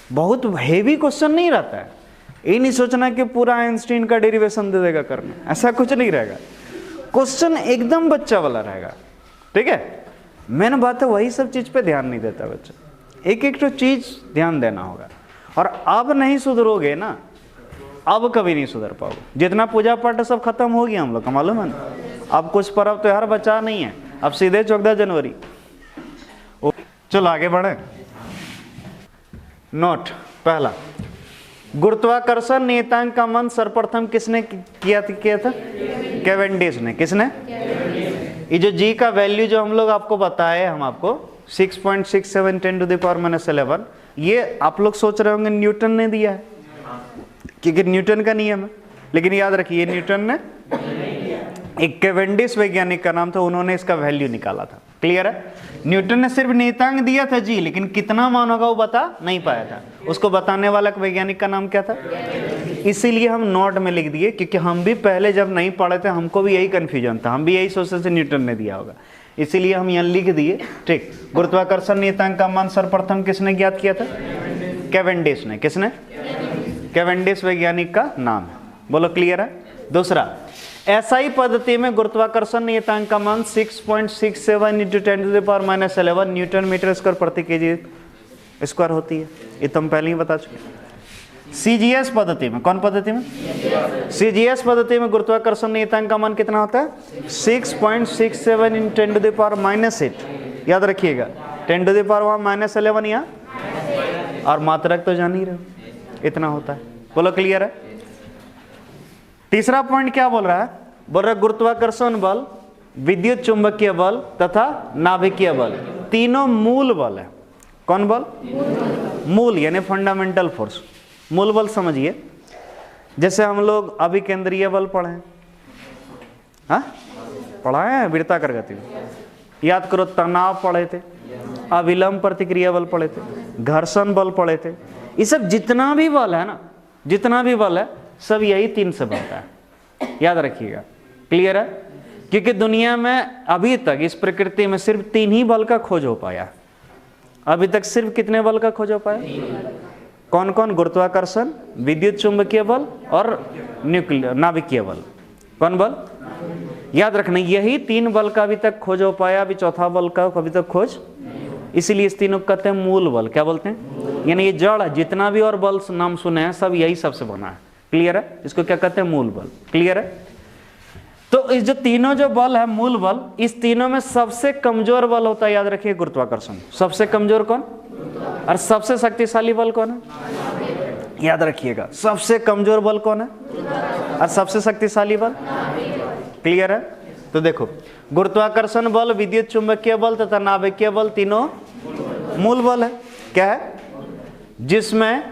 Speaker 1: बहुत हेवी क्वेश्चन नहीं रहता है। ये नहीं सोचना कि पूरा आइंस्टीन का डेरिवेशन दे देगा करने, ऐसा कुछ नहीं रहेगा। क्वेश्चन एकदम बच्चा वाला रहेगा। ठीक है, मैंने बात है वही सब चीज पे ध्यान नहीं देता बच्चा, एक एक तो चीज ध्यान देना होगा। और अब नहीं सुधरोगे ना, अब कभी नहीं सुधर पाओगे। जितना पूजा पाठ सब खत्म हो गया हम लोग का, मालूम है ना। अब कुछ पर्व त्योहार बचा नहीं है, अब सीधे 14 जनवरी। चलो आगे बढ़े। नोट पहला, गुरुत्वाकर्षण नियतांक का मान सर्वप्रथम किसने किया था? कैवेंडिश ने। किसने? ये जो जी का वैल्यू जो हम लोग आपको बताए, हम आपको 6.67 10⁻⁻11, ये आप लोग सोच रहे होंगे न्यूटन ने दिया है, क्योंकि न्यूटन का नियम है। लेकिन याद रखिए न्यूटन ने, एक कैवेंडिश वैज्ञानिक का नाम था, उन्होंने इसका वैल्यू निकाला था। क्लियर है? न्यूटन ने सिर्फ नियतांक दिया था जी, लेकिन कितना मान होगा वो बता नहीं पाया था। उसको बताने वाला वैज्ञानिक का नाम क्या था? इसीलिए हम नोट में लिख दिए, क्योंकि हम भी पहले जब नहीं पढ़े थे हमको भी यही कंफ्यूजन था, हम भी यही सोचते थे न्यूटन ने दिया होगा, इसीलिए हम यहाँ लिख दिए। ठीक, गुरुत्वाकर्षण नियतांक का मान सर्वप्रथम किसने ज्ञात किया था? कैवेंडिश ने। किसने? कैवेंडिश वैज्ञानिक का नाम है। बोलो क्लियर है? दूसरा, एसआई पद्धति में गुरुत्वाकर्षण नियतांक का मान 6.67 × 10⁻⁻11 न्यूटन मीटर स्क्वायर प्रति केजी स्क्वायर होती है, ये तो हम पहले ही बता चुके। सीजीएस पद्धति में, कौन पद्धति में? सीजीएस पद्धति में गुरुत्वाकर्षण नियतांक का मान कितना होता है? 6.67 × 10⁻⁸ याद रखिएगा। 10⁻⁻11 यहाँ, और मात्रक तो जान ही रहे हो, इतना होता है। बोलो क्लियर है? तीसरा पॉइंट क्या बोल रहा है? बोल रहा है गुरुत्वाकर्षण बल, विद्युत चुंबकीय बल तथा नाभिकीय बल तीनों मूल बल है। कौन बल? मूल यानी फंडामेंटल फोर्स। मूल बल समझिए, जैसे हम लोग अभी केंद्रीय बल पढ़े हैं, हाँ पढ़ाए हैं, वीरता कर गति, याद करो, तनाव पढ़े थे, अविलंब प्रतिक्रिया बल पढ़े थे, घर्षण बल पढ़े थे। ये सब जितना भी बल है ना, जितना भी बल है, सब यही 3 से बनता है, याद रखिएगा। क्लियर है? क्योंकि दुनिया में अभी तक इस प्रकृति में सिर्फ 3 ही बल का खोज हो पाया। अभी तक सिर्फ कितने बल का खोज हो पाया? कौन कौन? गुरुत्वाकर्षण, विद्युत चुंबकीय बल और नाभिकीय बल। कौन बल? याद रखना, यही 3 बल का अभी तक खोज हो पाया, अभी चौथा बल का अभी तक खोज, इसीलिए इस तीनों को कहते हैं मूल बल। क्या बोलते हैं? यानी ये जड़ है, जितना भी और बल नाम सुने हैं सब यही सबसे बना है। क्लियर है? इसको क्या कहते हैं? मूल बल। क्लियर है? तो इस जो तीनों जो बल है मूल बल, इस तीनों में सबसे कमजोर बल होता है, याद रखिए, गुरुत्वाकर्षण। सबसे कमजोर कौन? और सबसे शक्तिशाली बल कौन है? याद रखिएगा, सबसे कमजोर बल कौन है और सबसे शक्तिशाली बल? क्लियर है? तो देखो, गुरुत्वाकर्षण बल, विद्युत चुंबकीय बल तथा नाभिकीय बल तीनों मूल बल है। क्या है? जिसमें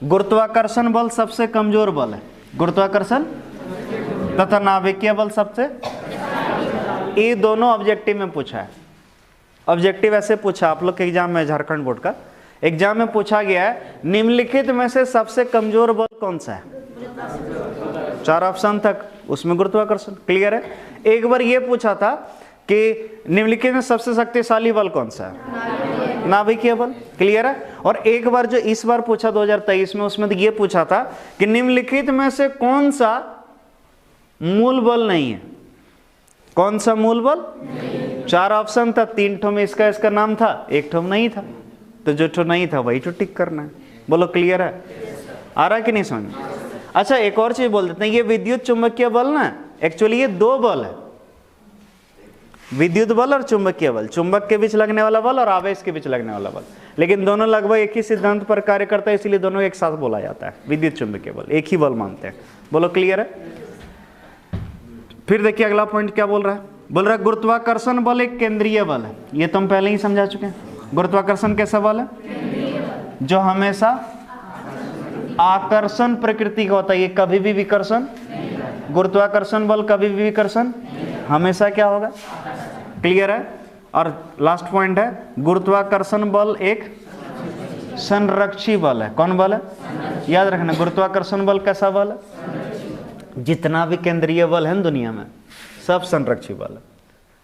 Speaker 1: गुरुत्वाकर्षण बल सबसे कमजोर बल है, गुरुत्वाकर्षण तथा नाभिकीय बल सबसे। ये दोनों ऑब्जेक्टिव में पूछा है। ऑब्जेक्टिव ऐसे पूछा आप लोग के एग्जाम में, झारखंड बोर्ड का एग्जाम में पूछा गया है, निम्नलिखित में से सबसे कमजोर बल कौन सा है? 4 ऑप्शन तक, उसमें गुरुत्वाकर्षण। क्लियर है? एक बार ये पूछा था कि निम्नलिखित में सबसे शक्तिशाली बल कौन सा है? नाभिकीय बल। क्लियर है? और एक बार जो इस बार पूछा 2023 में, उसमें तो ये पूछा था कि निम्नलिखित में से कौन सा मूल बल नहीं है? कौन सा मूल बल? 4 ऑप्शन था, 3 ठो में इसका नाम था, 1 ठो नहीं था। तो जो ठो नहीं था वही ठो टिक करना है। बोलो क्लियर है? आ रहा है कि नहीं समझ? अच्छा, एक और चीज बोल देते हैं, ये विद्युत चुंबकीय बल ना, एक्चुअली ये 2 बल है, विद्युत बल और चुंबकीय बल। चुंबक के बीच लगने वाला बल और आवेश के बीच लगने वाला बल, लेकिन दोनों लगभग एक ही सिद्धांत पर कार्य करता है, इसलिए दोनों एक साथ बोला जाता है। विद्युत चुंबकीय बल एक ही बल मानते हैं। बोलो क्लियर है? फिर देखिए अगला पॉइंट क्या बोल रहा है? बोल रहा है गुरुत्वाकर्षण बल एक केंद्रीय बल है। ये तो हम पहले ही समझा चुके हैं। गुरुत्वाकर्षण कैसा बल है? जो हमेशा आकर्षण प्रकृति का होता है, ये कभी भी विकर्षण। गुरुत्वाकर्षण बल कभी भी विकर्षण, हमेशा क्या होगा? क्लियर है? और लास्ट पॉइंट है, गुरुत्वाकर्षण बल एक संरक्षी बल है। कौन बल है? याद रखना, गुरुत्वाकर्षण बल कैसा बल है? जितना भी केंद्रीय बल है दुनिया में सब संरक्षी बल है।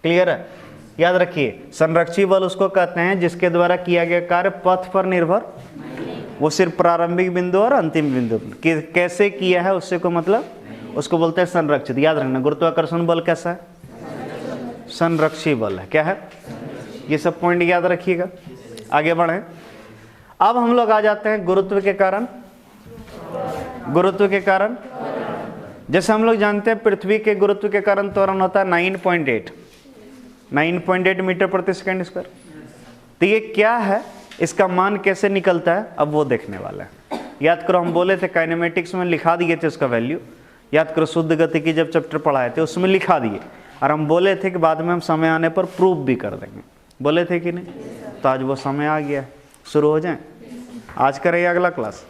Speaker 1: क्लियर है? याद रखिए, संरक्षी बल उसको कहते हैं जिसके द्वारा किया गया कार्य पथ पर निर्भर, वो सिर्फ प्रारंभिक बिंदु और अंतिम बिंदु कैसे किया है उससे को मतलब, उसको बोलते हैं संरक्षित। याद रखना, गुरुत्वाकर्षण बल कैसा है? संरक्षी बल है। क्या है? ये सब पॉइंट याद रखिएगा। आगे बढ़े। अब हम लोग आ जाते हैं गुरुत्व के कारण। गुरुत्व के कारण, जैसे हम लोग जानते हैं पृथ्वी के गुरुत्व के कारण त्वरण होता है 9.8 मीटर प्रति सेकंड स्क्वायर। तो ये क्या है, इसका मान कैसे निकलता है, अब वो देखने वाला है। याद करो, हम बोले थे काइनेमेटिक्स में लिखा दिए थे उसका वैल्यू। याद करो, शुद्ध गति की जब चैप्टर पढ़ाए थे उसमें लिखा दिए, और हम बोले थे कि बाद में हम समय आने पर प्रूफ भी कर देंगे। बोले थे कि नहीं? तो आज वो समय आ गया, शुरू हो जाए। आज करें अगला क्लास?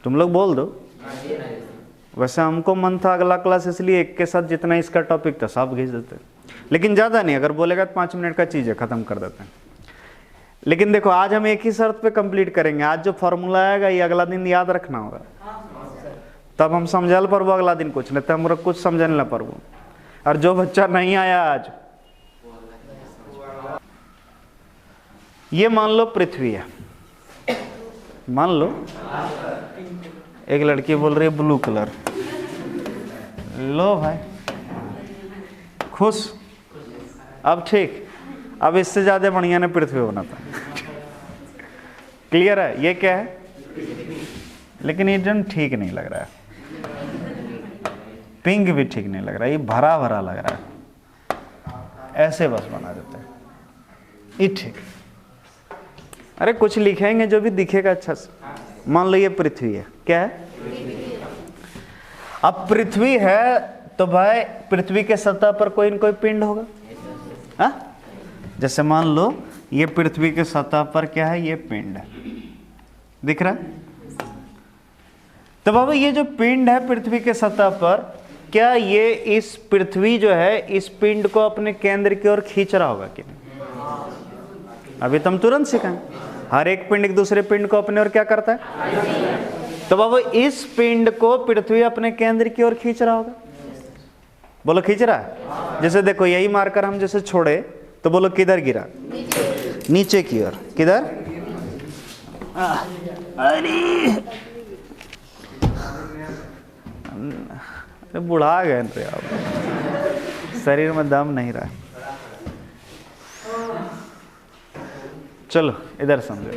Speaker 1: तुम लोग बोल दो। वैसे हमको मन था अगला क्लास, इसलिए एक के साथ जितना इसका टॉपिक था सब भेज देते, लेकिन ज़्यादा नहीं, अगर बोलेगा तो 5 मिनट का चीज़ है, ख़त्म कर देते हैं। लेकिन देखो, आज हम एक ही शर्त पे कंप्लीट करेंगे। आज जो फॉर्मूला आएगा ये अगला दिन याद रखना होगा, तब हम समझल पर वो अगला दिन कुछ नहीं, तब हम कुछ समझ ना पर वो। और जो बच्चा नहीं आया आज, ये मान लो पृथ्वी है, मान लो एक लड़की बोल रही है ब्लू कलर, लो भाई खुश। अब ठीक, अब इससे ज्यादा बढ़िया ने पृथ्वी बना था। क्लियर है? ये क्या है? लेकिन ये जन ठीक नहीं लग रहा है, पिंक भी ठीक नहीं लग रहा है, ये भरा भरा लग रहा है। ऐसे बस बना देते हैं, ये ठीक। अरे कुछ लिखेंगे जो भी दिखेगा अच्छा से। मान लो ये पृथ्वी है, क्या है? अब पृथ्वी है तो भाई पृथ्वी के सतह पर कोई न कोई पिंड होगा। हा? जैसे मान लो ये पृथ्वी के सतह पर क्या है? ये पिंड है, दिख रहा है? तो बाबा ये जो पिंड है पृथ्वी के सतह पर, क्या ये इस पृथ्वी जो है इस पिंड को अपने केंद्र की ओर खींच रहा होगा कि नहीं? अभी तुम तुरंत सिखाएं। हर एक पिंड एक दूसरे पिंड को अपने ओर क्या करता है? तो बाबा इस पिंड को पृथ्वी अपने केंद्र की ओर खींच रहा होगा। बोलो खींच रहा है। जैसे देखो यही मारकर हम जैसे छोड़े तो बोलो किधर गिरा? नीचे की ओर। किधर? अरे बुढ़ा गए रे आप, शरीर में दम नहीं रहा। चलो इधर समझो।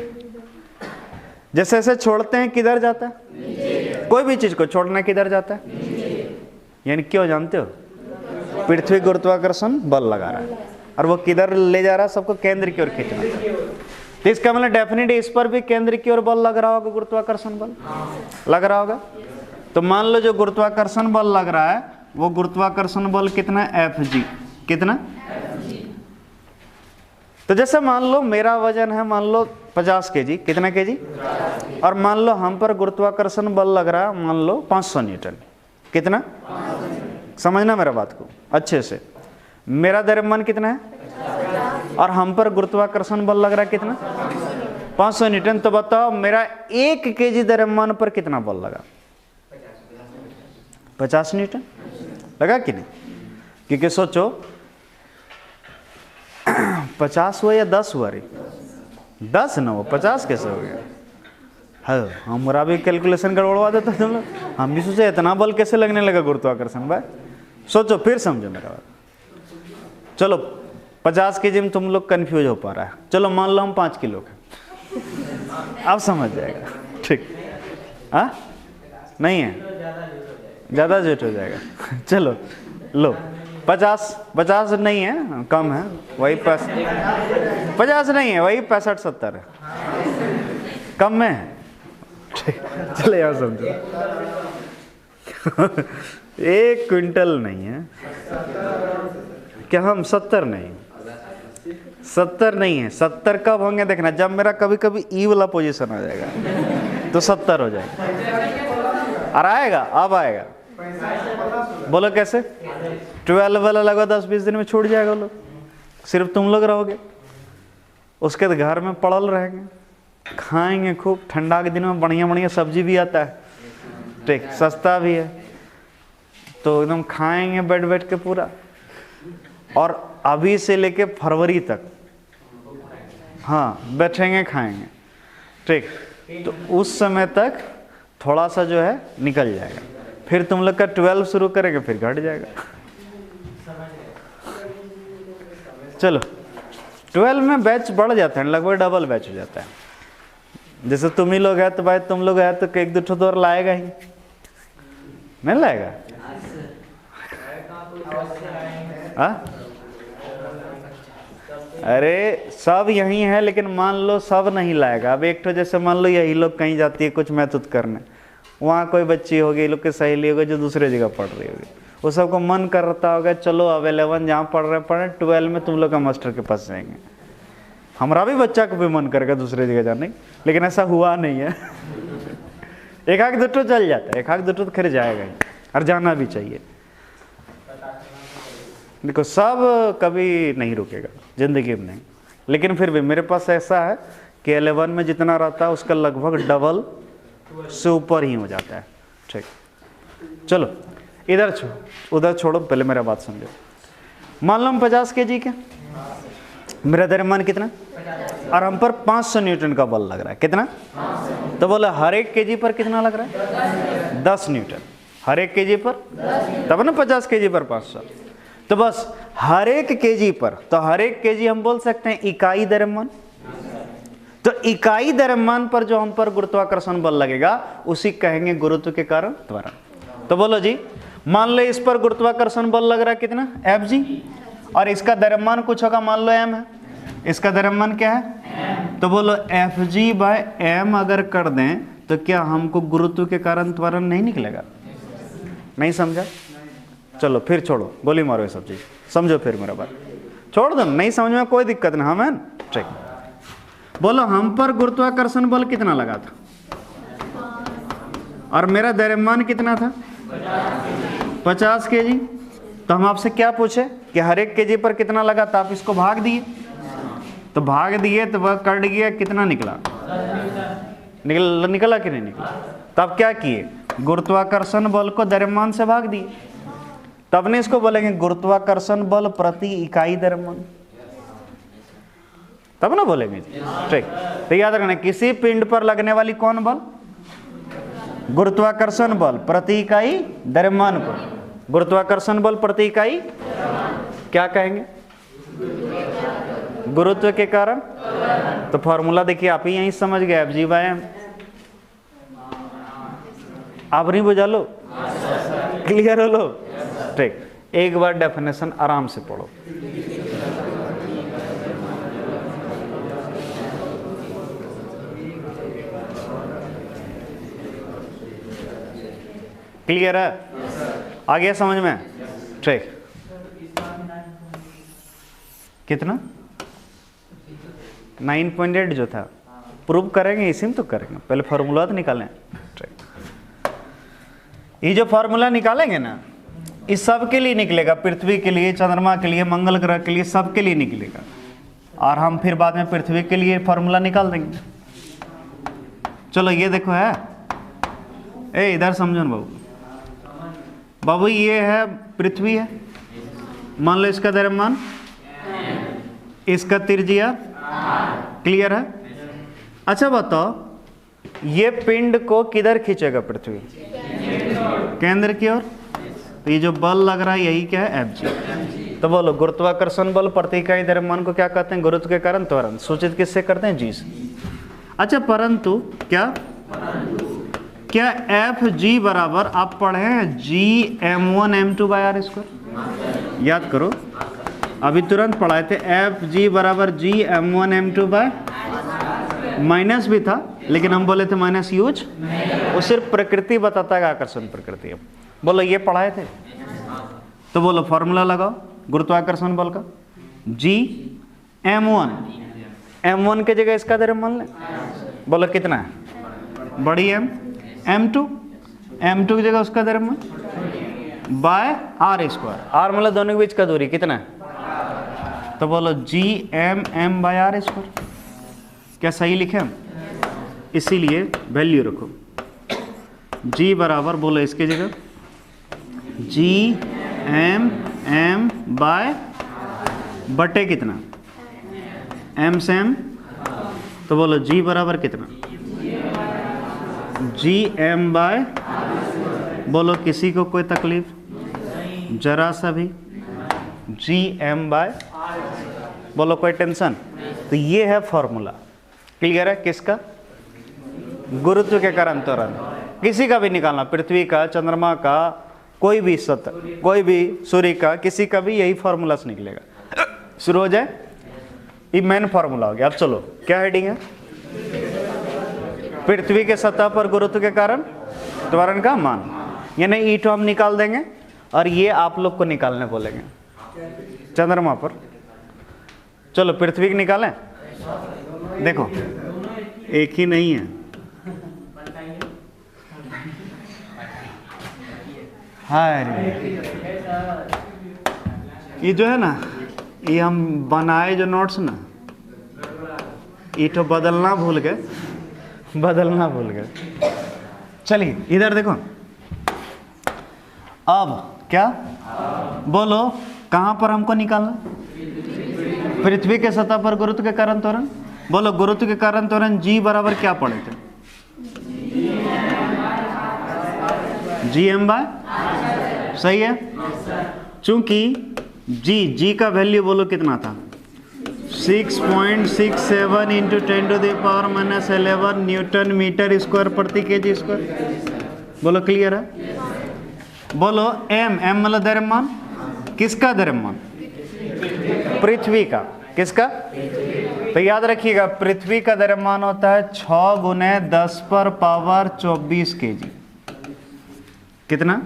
Speaker 1: जैसे ऐसे छोड़ते हैं किधर जाता है? कोई भी चीज को छोड़ना किधर जाता है? यानी क्यों जानते हो? पृथ्वी गुरुत्वाकर्षण बल लगा रहा है और वो किधर ले जा रहा है? सबको केंद्र की ओर खींचना। तो इसका मतलब डेफिनेटली इस पर भी केंद्र की ओर बल लग रहा होगा, गुरुत्वाकर्षण बल लग रहा होगा। तो मान लो जो गुरुत्वाकर्षण बल लग रहा है वो गुरुत्वाकर्षण बल कितना है? Fg। कितना? तो जैसे मान लो मेरा वजन है मान लो 50 kg, कितना kg? और मान लो हम पर गुरुत्वाकर्षण बल लग रहा है मान लो 500 न्यूटन। कितना? समझना मेरा बात को अच्छे से। मेरा द्रव्यमान कितना है और हम पर गुरुत्वाकर्षण बल लग रहा है कितना? 500 न्यूटन। तो बताओ मेरा 1 kg द्रव्यमान पर कितना बल लगा? 50 न्यूटन लगा कि नहीं? क्योंकि सोचो 50 हुआ या 10 हुआ रे? 10 ना हो, 50 कैसे हो गया? हाँ हमारा भी कैलकुलेशन गड़बड़वा देता तुम लोग। हम भी सोचे इतना बल कैसे लगने लगा गुरुत्वाकर्षण भाई। सोचो फिर समझो मेरा बात। चलो 50 kg में तुम लोग कंफ्यूज हो पा रहा है। चलो मान लो हम 5 किलो के, अब समझ जाएगा। ठीक? हाँ नहीं है, ज़्यादा जुट हो जाएगा। चलो लो 50 नहीं है, कम है, वही 50 नहीं है, वही 65-70 है, कम में है। चलो यार समझो 1 क्विंटल नहीं है क्या? हम 70 नहीं, 70 नहीं है। 70 कब होंगे देखना, जब मेरा कभी कभी ई वाला पोजीशन आ जाएगा तो 70 हो जाएगा। और आएगा, अब आएगा। बोलो कैसे? 12 वाला लगभग 10-20 दिन में छूट जाएगा लोग, सिर्फ तुम लोग रहोगे। उसके तो घर में पड़ल रहेंगे, खाएंगे खूब। ठंडा के दिनों में बढ़िया बढ़िया सब्जी भी आता है, ठीक, सस्ता भी है, तो एकदम खाएंगे बैठ बैठ के पूरा। और अभी से लेके फरवरी तक हाँ बैठेंगे खाएंगे, ठीक। तो उस समय तक थोड़ा सा जो है निकल जाएगा। फिर तुम लोग का 12 शुरू करेंगे, फिर घट जाएगा। चलो 12 में बैच बढ़ जाता है, लगभग डबल बैच हो जाता है। जैसे तुम ही लोग है तो भाई तुम लोग है तो 1-2 तो और लाएगा ही, नहीं लाएगा? हाँ अरे सब यही है, लेकिन मान लो सब नहीं लाएगा। अब एक तो जैसे मान लो यही लोग कहीं जाती है कुछ मैथ करने, वहाँ कोई बच्ची होगी, लोग की सहेली होगी जो दूसरे जगह पढ़ रही होगी, वो सबको मन करता होगा चलो अब 11 जहाँ पढ़ रहे पढ़े, 12 में तुम लोग का मास्टर के पास जाएंगे। हमारा भी बच्चा को भी मन करेगा दूसरे जगह जाने, लेकिन ऐसा हुआ नहीं है। 1-2 तो चल जाता है, 1-2 तो खैर जाएगा ही, और जाना भी चाहिए। देखो सब कभी नहीं रुकेगा जिंदगी में, नहीं। लेकिन फिर भी मेरे पास ऐसा है कि 11 में जितना रहता है उसका लगभग डबल से ऊपर ही हो जाता है, ठीक। चलो इधर उधर छोड़ो, पहले मेरा बात समझो। मान लो हम 50 kg के, मेरा द्रव्यमान कितना, और हम पर 500 न्यूटन का बल लग रहा है, कितना? तो बोले हर एक kg पर कितना लग रहा है? 10 न्यूटन हर एक kg पर, तब ना 50 kg पर 500। तो बस हर एक kg पर, तो हर एक kg हम बोल सकते हैं इकाई द्रव्यमान। तो इकाई द्रव्यमान पर जो हम पर गुरुत्वाकर्षण बल लगेगा उसी कहेंगे गुरुत्व के कारण त्वरण। तो बोलो जी, मान लो इस पर गुरुत्वाकर्षण बल लग रहा है कितना, Fg, और इसका द्रव्यमान कुछ होगा, मान लो m है, इसका द्रव्यमान क्या है, तो बोलो Fg/m अगर कर दें तो क्या हमको गुरुत्व के कारण त्वरण नहीं निकलेगा? नहीं समझा? चलो फिर छोड़ो, गोली मारो ये सब चीज, समझो फिर मेरा बात, छोड़ दो, नहीं समझ में कोई दिक्कत नहीं, हम है ठीक। बोलो हम पर गुरुत्वाकर्षण बल कितना लगा था और मेरा द्रव्यमान कितना था, 50 kg। तो हम आपसे क्या पूछे कि हर एक kg पर कितना लगा, तो आप इसको भाग दिए, तो भाग दिए तो वह कट गया, कितना निकला, निकला कि नहीं निकला? तब क्या किए, गुरुत्वाकर्षण बल को द्रव्यमान से भाग दिए, तब ने इसको बोलेंगे गुरुत्वाकर्षण बल प्रति इकाई द्रव्यमान, तब ना बोलेंगे ठीक। तो याद रखना, किसी पिंड पर लगने वाली कौन बल, गुरुत्वाकर्षण बल प्रति इकाई द्रव्यमान को, गुरुत्वाकर्षण बल प्रति इकाई क्या कहेंगे, गुरुत्व के कारण। तो फॉर्मूला देखिए, आप ही यहीं समझ गए, Fg/m। आप नहीं बुझा लो, क्लियर हो लो ठीक। एक बार डेफिनेशन आराम से पढ़ो। क्लियर है, आ गया समझ में ठीक। कितना 9.8 जो था, प्रूव करेंगे इसी में तो करेंगे, पहले फॉर्मूला तो निकालें ठीक। ये जो फॉर्मूला निकालेंगे ना, इस सब के लिए निकलेगा, पृथ्वी के लिए, चंद्रमा के लिए, मंगल ग्रह के लिए, सब के लिए निकलेगा, और हम फिर बाद में पृथ्वी के लिए फॉर्मूला निकाल देंगे। चलो ये देखो है, ए इधर समझो ना बाबू, बाबू ये है पृथ्वी है, मान लो इसका द्रव्यमान, इसका त्रिज्या, क्लियर है। अच्छा बताओ, ये पिंड को किधर खींचेगा पृथ्वी, केंद्र की ओर, तो ये जो बल लग रहा है यही क्या है, Fg। तो बोलो गुरुत्वाकर्षण बल प्रति इकाई द्रव्यमान को क्या कहते हैं, गुरुत्व के कारण त्वरण, सूचित किससे करते हैं, G से। अच्छा परंतु क्या Fg बराबर आप पढ़े हैं Gm1m2/r², याद करो अभी तुरंत पढ़ाए थे, Fg बराबर Gm1m2/, माइनस भी था लेकिन हम बोले थे माइनस यूज, वो सिर्फ प्रकृति बताता है, आकर्षण प्रकृति है। बोलो ये पढ़ाए थे, तो बोलो फॉर्मूला लगाओ गुरुत्वाकर्षण बल का, Gm1, m1 के जगह इसका द्रव्यमान ले, बोलो कितना है, बड़ी m, m2 की जगह उसका द्रव्यमान बाय r², r मतलब दोनों के बीच का दूरी कितना है, तो बोलो Gmm/r²। क्या सही लिखे हम, इसीलिए वैल्यू रखो, G बराबर बोलो इसके जगह Gmm बाय बटे कितना, m से m, तो बोलो G बराबर कितना, Gm बाय, बोलो किसी को कोई तकलीफ, जरा सा भी, Gm बाय, बोलो कोई टेंशन। तो ये है फॉर्मूला, क्लियर है किसका, गुरुत्व के कारण त्वरण, किसी का भी निकालना, पृथ्वी का, चंद्रमा का, कोई भी सतह, कोई भी सूर्य का, किसी का भी यही फॉर्मूला से निकलेगा। शुरू हो जाए, ये मेन फॉर्मूला हो गया। अब चलो क्या हेडिंग है, पृथ्वी के सतह पर गुरुत्व के कारण त्वरण का मान, यानी ईटो हम निकाल देंगे और ये आप लोग को निकालने बोलेंगे चंद्रमा पर। चलो पृथ्वी की निकालें, देखो एक ही नहीं है, हाय ये जो है ना, ये हम बनाए जो नोट्स ना, ये तो बदलना भूल गए, चलिए इधर देखो। अब क्या बोलो, कहां पर हमको निकालना, पृथ्वी के सतह पर गुरुत्व के कारण त्वरण। बोलो गुरुत्व के कारण त्वरण G बराबर क्या पढ़े थे, Gm बाय, सही है। चूंकि G का वैल्यू बोलो कितना था, 6.67 इंटू 10⁻⁻11 न्यूटन मीटर स्क्वायर प्रति केजी स्क्वायर। बोलो क्लियर है? बोलो एम मतलब द्रव्यमान, किसका द्रव्यमान? पृथ्वी का। किसका? तो याद रखिएगा पृथ्वी का द्रव्यमान होता है 6 गुने 10⁻24 केजी। कितना?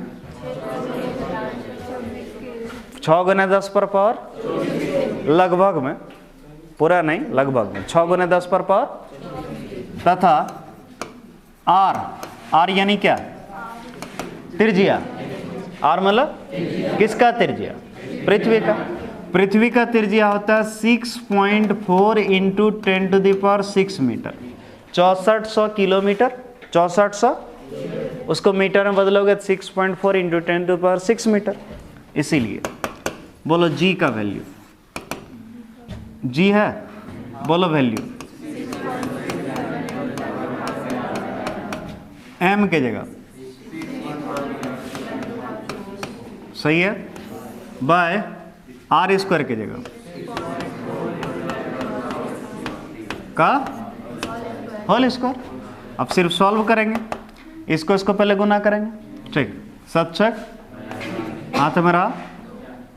Speaker 1: 6 गुने 10⁻, लगभग में, पूरा नहीं, लगभग में 6 गुने 10⁻। तथा आर यानी क्या? त्रिज्या। आर मतलब किसका त्रिज्या? पृथ्वी का। पृथ्वी का त्रिज्या होता है 6.4 इंटू 10⁻6 मीटर, 6400 किलोमीटर। 6400 उसको मीटर में बदलोगे 6.4 इंटू 10⁻6 मीटर। इसीलिए बोलो जी का वैल्यू, जी है, बोलो वैल्यू एम के जगह, सही है, बाय आर स्क्वायर की जगह का होल स्क्वायर। अब सिर्फ सॉल्व करेंगे, इसको पहले गुना करेंगे। ठीक, 7 छक हाथ में रहा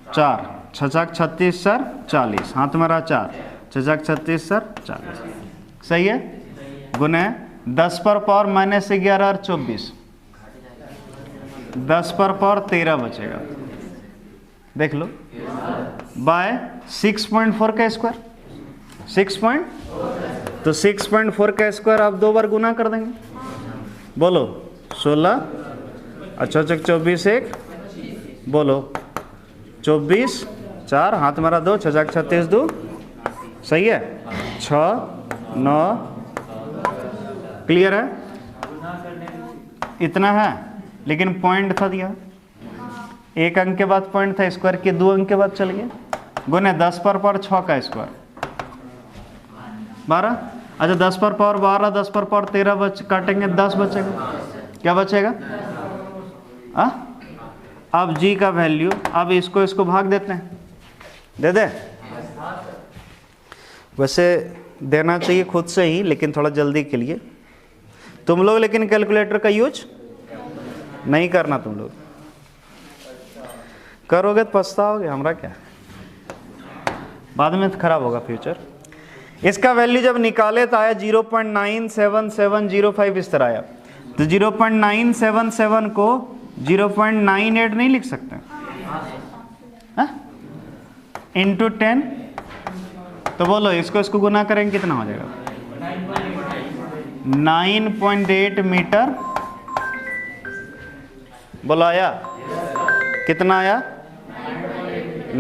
Speaker 1: 4, 6 छक 36 सर 40, हाथ में रहा 4, 6 छक 36 सर 40, सही है। गुने 10⁻⁻11 और 24, 10⁻13 बचेगा, देख लो, बाय 6.4 का स्क्वायर, 6. तो 6.4 का स्क्वायर आप 2 बार गुना कर देंगे। बोलो 16, अच्छा 24 1, बोलो 24 4, हाथ मारा 2, 6 36 2, सही है, 6 9। क्लियर है? इतना है, लेकिन पॉइंट था दिया, 1 अंक के बाद पॉइंट था, स्क्वायर के 2 अंक के बाद चल गया। गुने 10⁻6 का स्क्वायर 12, अच्छा 10⁻12, 10⁻13 काटेंगे 10 बचेगा, क्या बचेगा? अब जी का वैल्यू, अब इसको भाग देते हैं, दे दे। वैसे देना चाहिए खुद से ही, लेकिन थोड़ा जल्दी के लिए तुम लोग, लेकिन कैलकुलेटर का यूज नहीं करना। तुम लोग करोगे तो पछताओगे, हमरा क्या, बाद में तो खराब होगा फ्यूचर। इसका वैल्यू जब निकाले तो आया 0.97705, इस तरह आया। तो 0.977 को 0.98 नहीं लिख सकते इंटू 10, तो बोलो इसको गुना करेंगे कितना हो जाएगा? 9.8 मीटर। बोलो आया? कितना आया?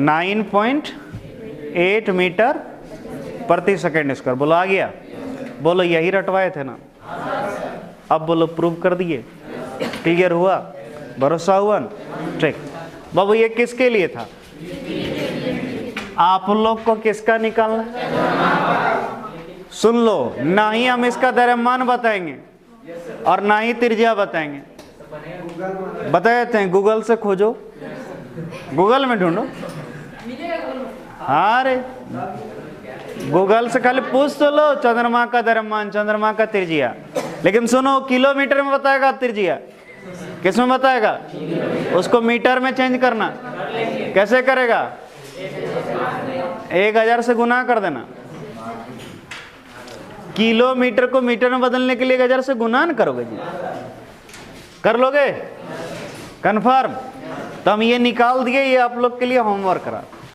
Speaker 1: 9.8 मीटर प्रति सेकेंड स्क्वायर। बोलो आ गया? बोलो यही रटवाए थे ना, अब बोलो प्रूव कर दिए, क्लियर हुआ, भरोसा हुआ ना? ठीक बाबू, ये किसके लिए था? आप लोग को किसका निकालना? सुन लो, ना ही हम इसका द्रव्यमान बताएंगे और ना ही त्रिज्या बताएंगे, बता देते हैं, गूगल से खोजो, गूगल में ढूंढो। हाँ रे, गूगल से खाली पूछ तो लो चंद्रमा का द्रव्यमान, चंद्रमा का त्रिज्या, लेकिन सुनो किलोमीटर में बताएगा त्रिज्या, किस में बताएगा? उसको मीटर में चेंज करना। कैसे करेगा? 1000 से गुना कर देना। किलोमीटर को मीटर में बदलने के लिए 1000 से गुना न करोगे जी? कर लोगे कंफर्म? तो हम ये निकाल दिए, ये आप लोग के लिए होमवर्क रहा।